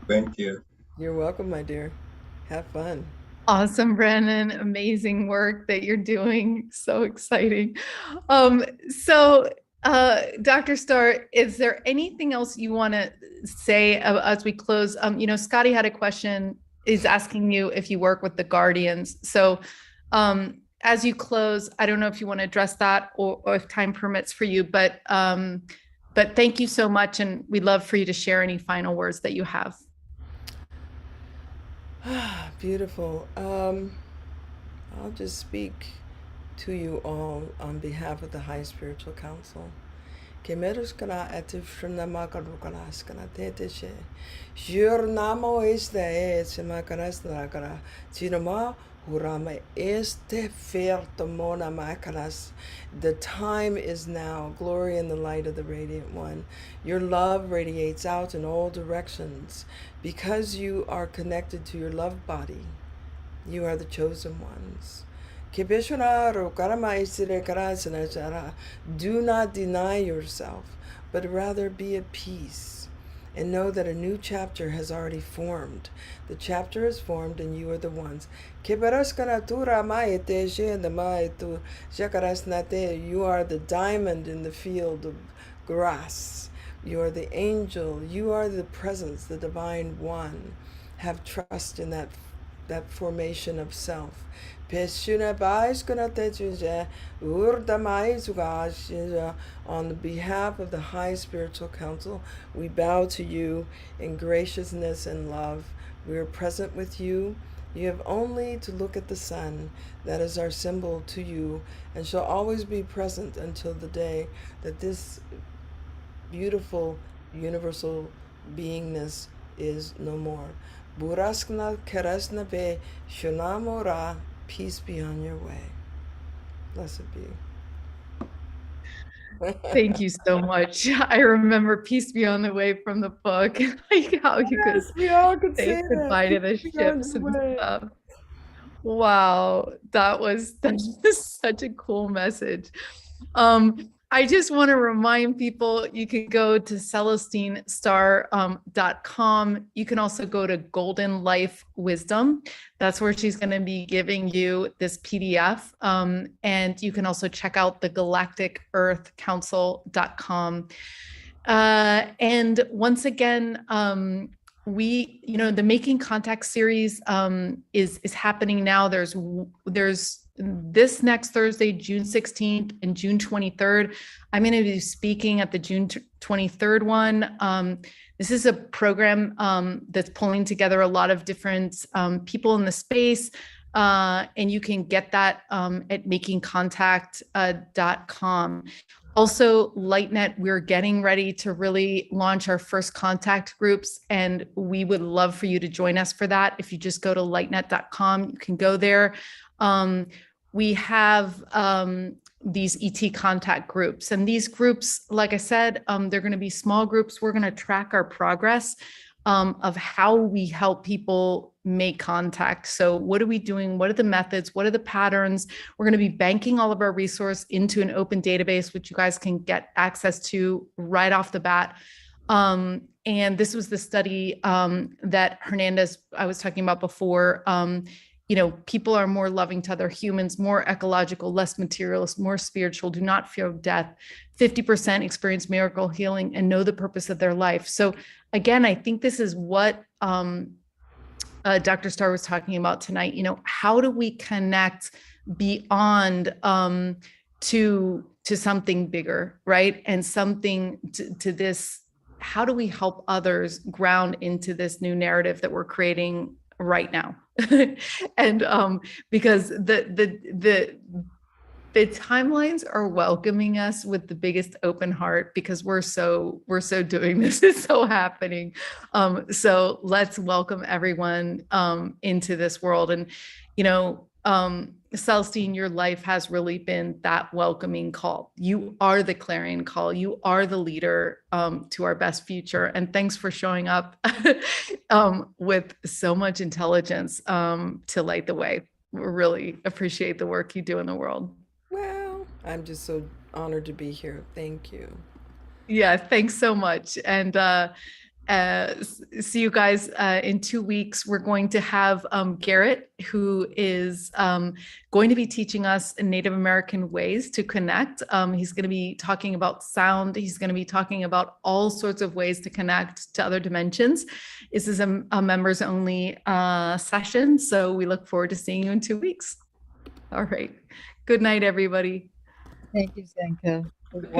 Thank you. You're welcome, my dear. Have fun. Awesome, Brandon. Amazing work that you're doing. So exciting. Dr. Star, is there anything else you want to say as we close? Scotty had a question, is asking you if you work with the Guardians. So as you close, I don't know if you want to address that or if time permits for you, but thank you so much. And we'd love for you to share any final words that you have. Beautiful. I'll just speak to you all on behalf of the High Spiritual Council. Kemeruskana atifshnamakarukana skana teteshe. Jurnamo este semakanasnakara. Tinama hurama este fertomona makanas. The time is now. Glory in the light of the Radiant One. Your love radiates out in all directions. Because you are connected to your love body, you are the chosen ones. Do not deny yourself, but rather be at peace. And know that a new chapter has already formed. The chapter is formed and you are the ones. You are the diamond in the field of grass. You are the angel. You are the presence, the divine one. Have trust in that formation of self. On behalf of the High Spiritual Council, we bow to you in graciousness and love. We are present with you. You have only to look at the sun. That is our symbol to you, and shall always be present until the day that this beautiful universal beingness is no more. Buraskna kerasna be shunamora. Peace be on your way. Blessed be. Thank you so much. I remember "Peace Be on the Way" from the book. Like how you We all could say goodbye to the ships and stuff. Wow, that was such a cool message. I just want to remind people, you can go to CelestineStar.com. You can also go to Golden Life Wisdom. That's where she's going to be giving you this PDF. And you can also check out the Galactic Earth Council.com. And once again, the Making Contact series is happening now. There's this next Thursday, June 16th and June 23rd. I'm going to be speaking at the June 23rd one. This is a program that's pulling together a lot of different people in the space. And you can get that at makingcontact.com. Also, Lightnet, we're getting ready to really launch our first contact groups, and we would love for you to join us for that. If you just go to lightnet.com, you can go there. We have these ET contact groups, and these groups, like I said, they're going to be small groups. We're going to track our progress of how we help people make contact. So what are we doing? What are the methods? What are the patterns? We're going to be banking all of our resource into an open database, which you guys can get access to right off the bat. And this was the study that Hernandez, I was talking about before. People are more loving to other humans, more ecological, less materialist, more spiritual, do not fear death. 50% experience miracle healing and know the purpose of their life. So again, I think this is what Dr. Star was talking about tonight, you know, how do we connect beyond to something bigger, right? And something to this, how do we help others ground into this new narrative that we're creating right now? And because the timelines are welcoming us with the biggest open heart, because we're so doing this. It's so happening. So let's welcome everyone into this world. And, you know, Celestine, your life has really been that welcoming call. You are the clarion call. You are the leader to our best future. And thanks for showing up with so much intelligence to light the way. We really appreciate the work you do in the world. Well, I'm just so honored to be here. Thank you. Yeah, thanks so much. And see you guys in 2 weeks. We're going to have Garrett, who is going to be teaching us Native American ways to connect. He's going to be talking about sound. He's going to be talking about all sorts of ways to connect to other dimensions. This is a members only session. So we look forward to seeing you in 2 weeks. All right. Good night, everybody. Thank you, Zenka.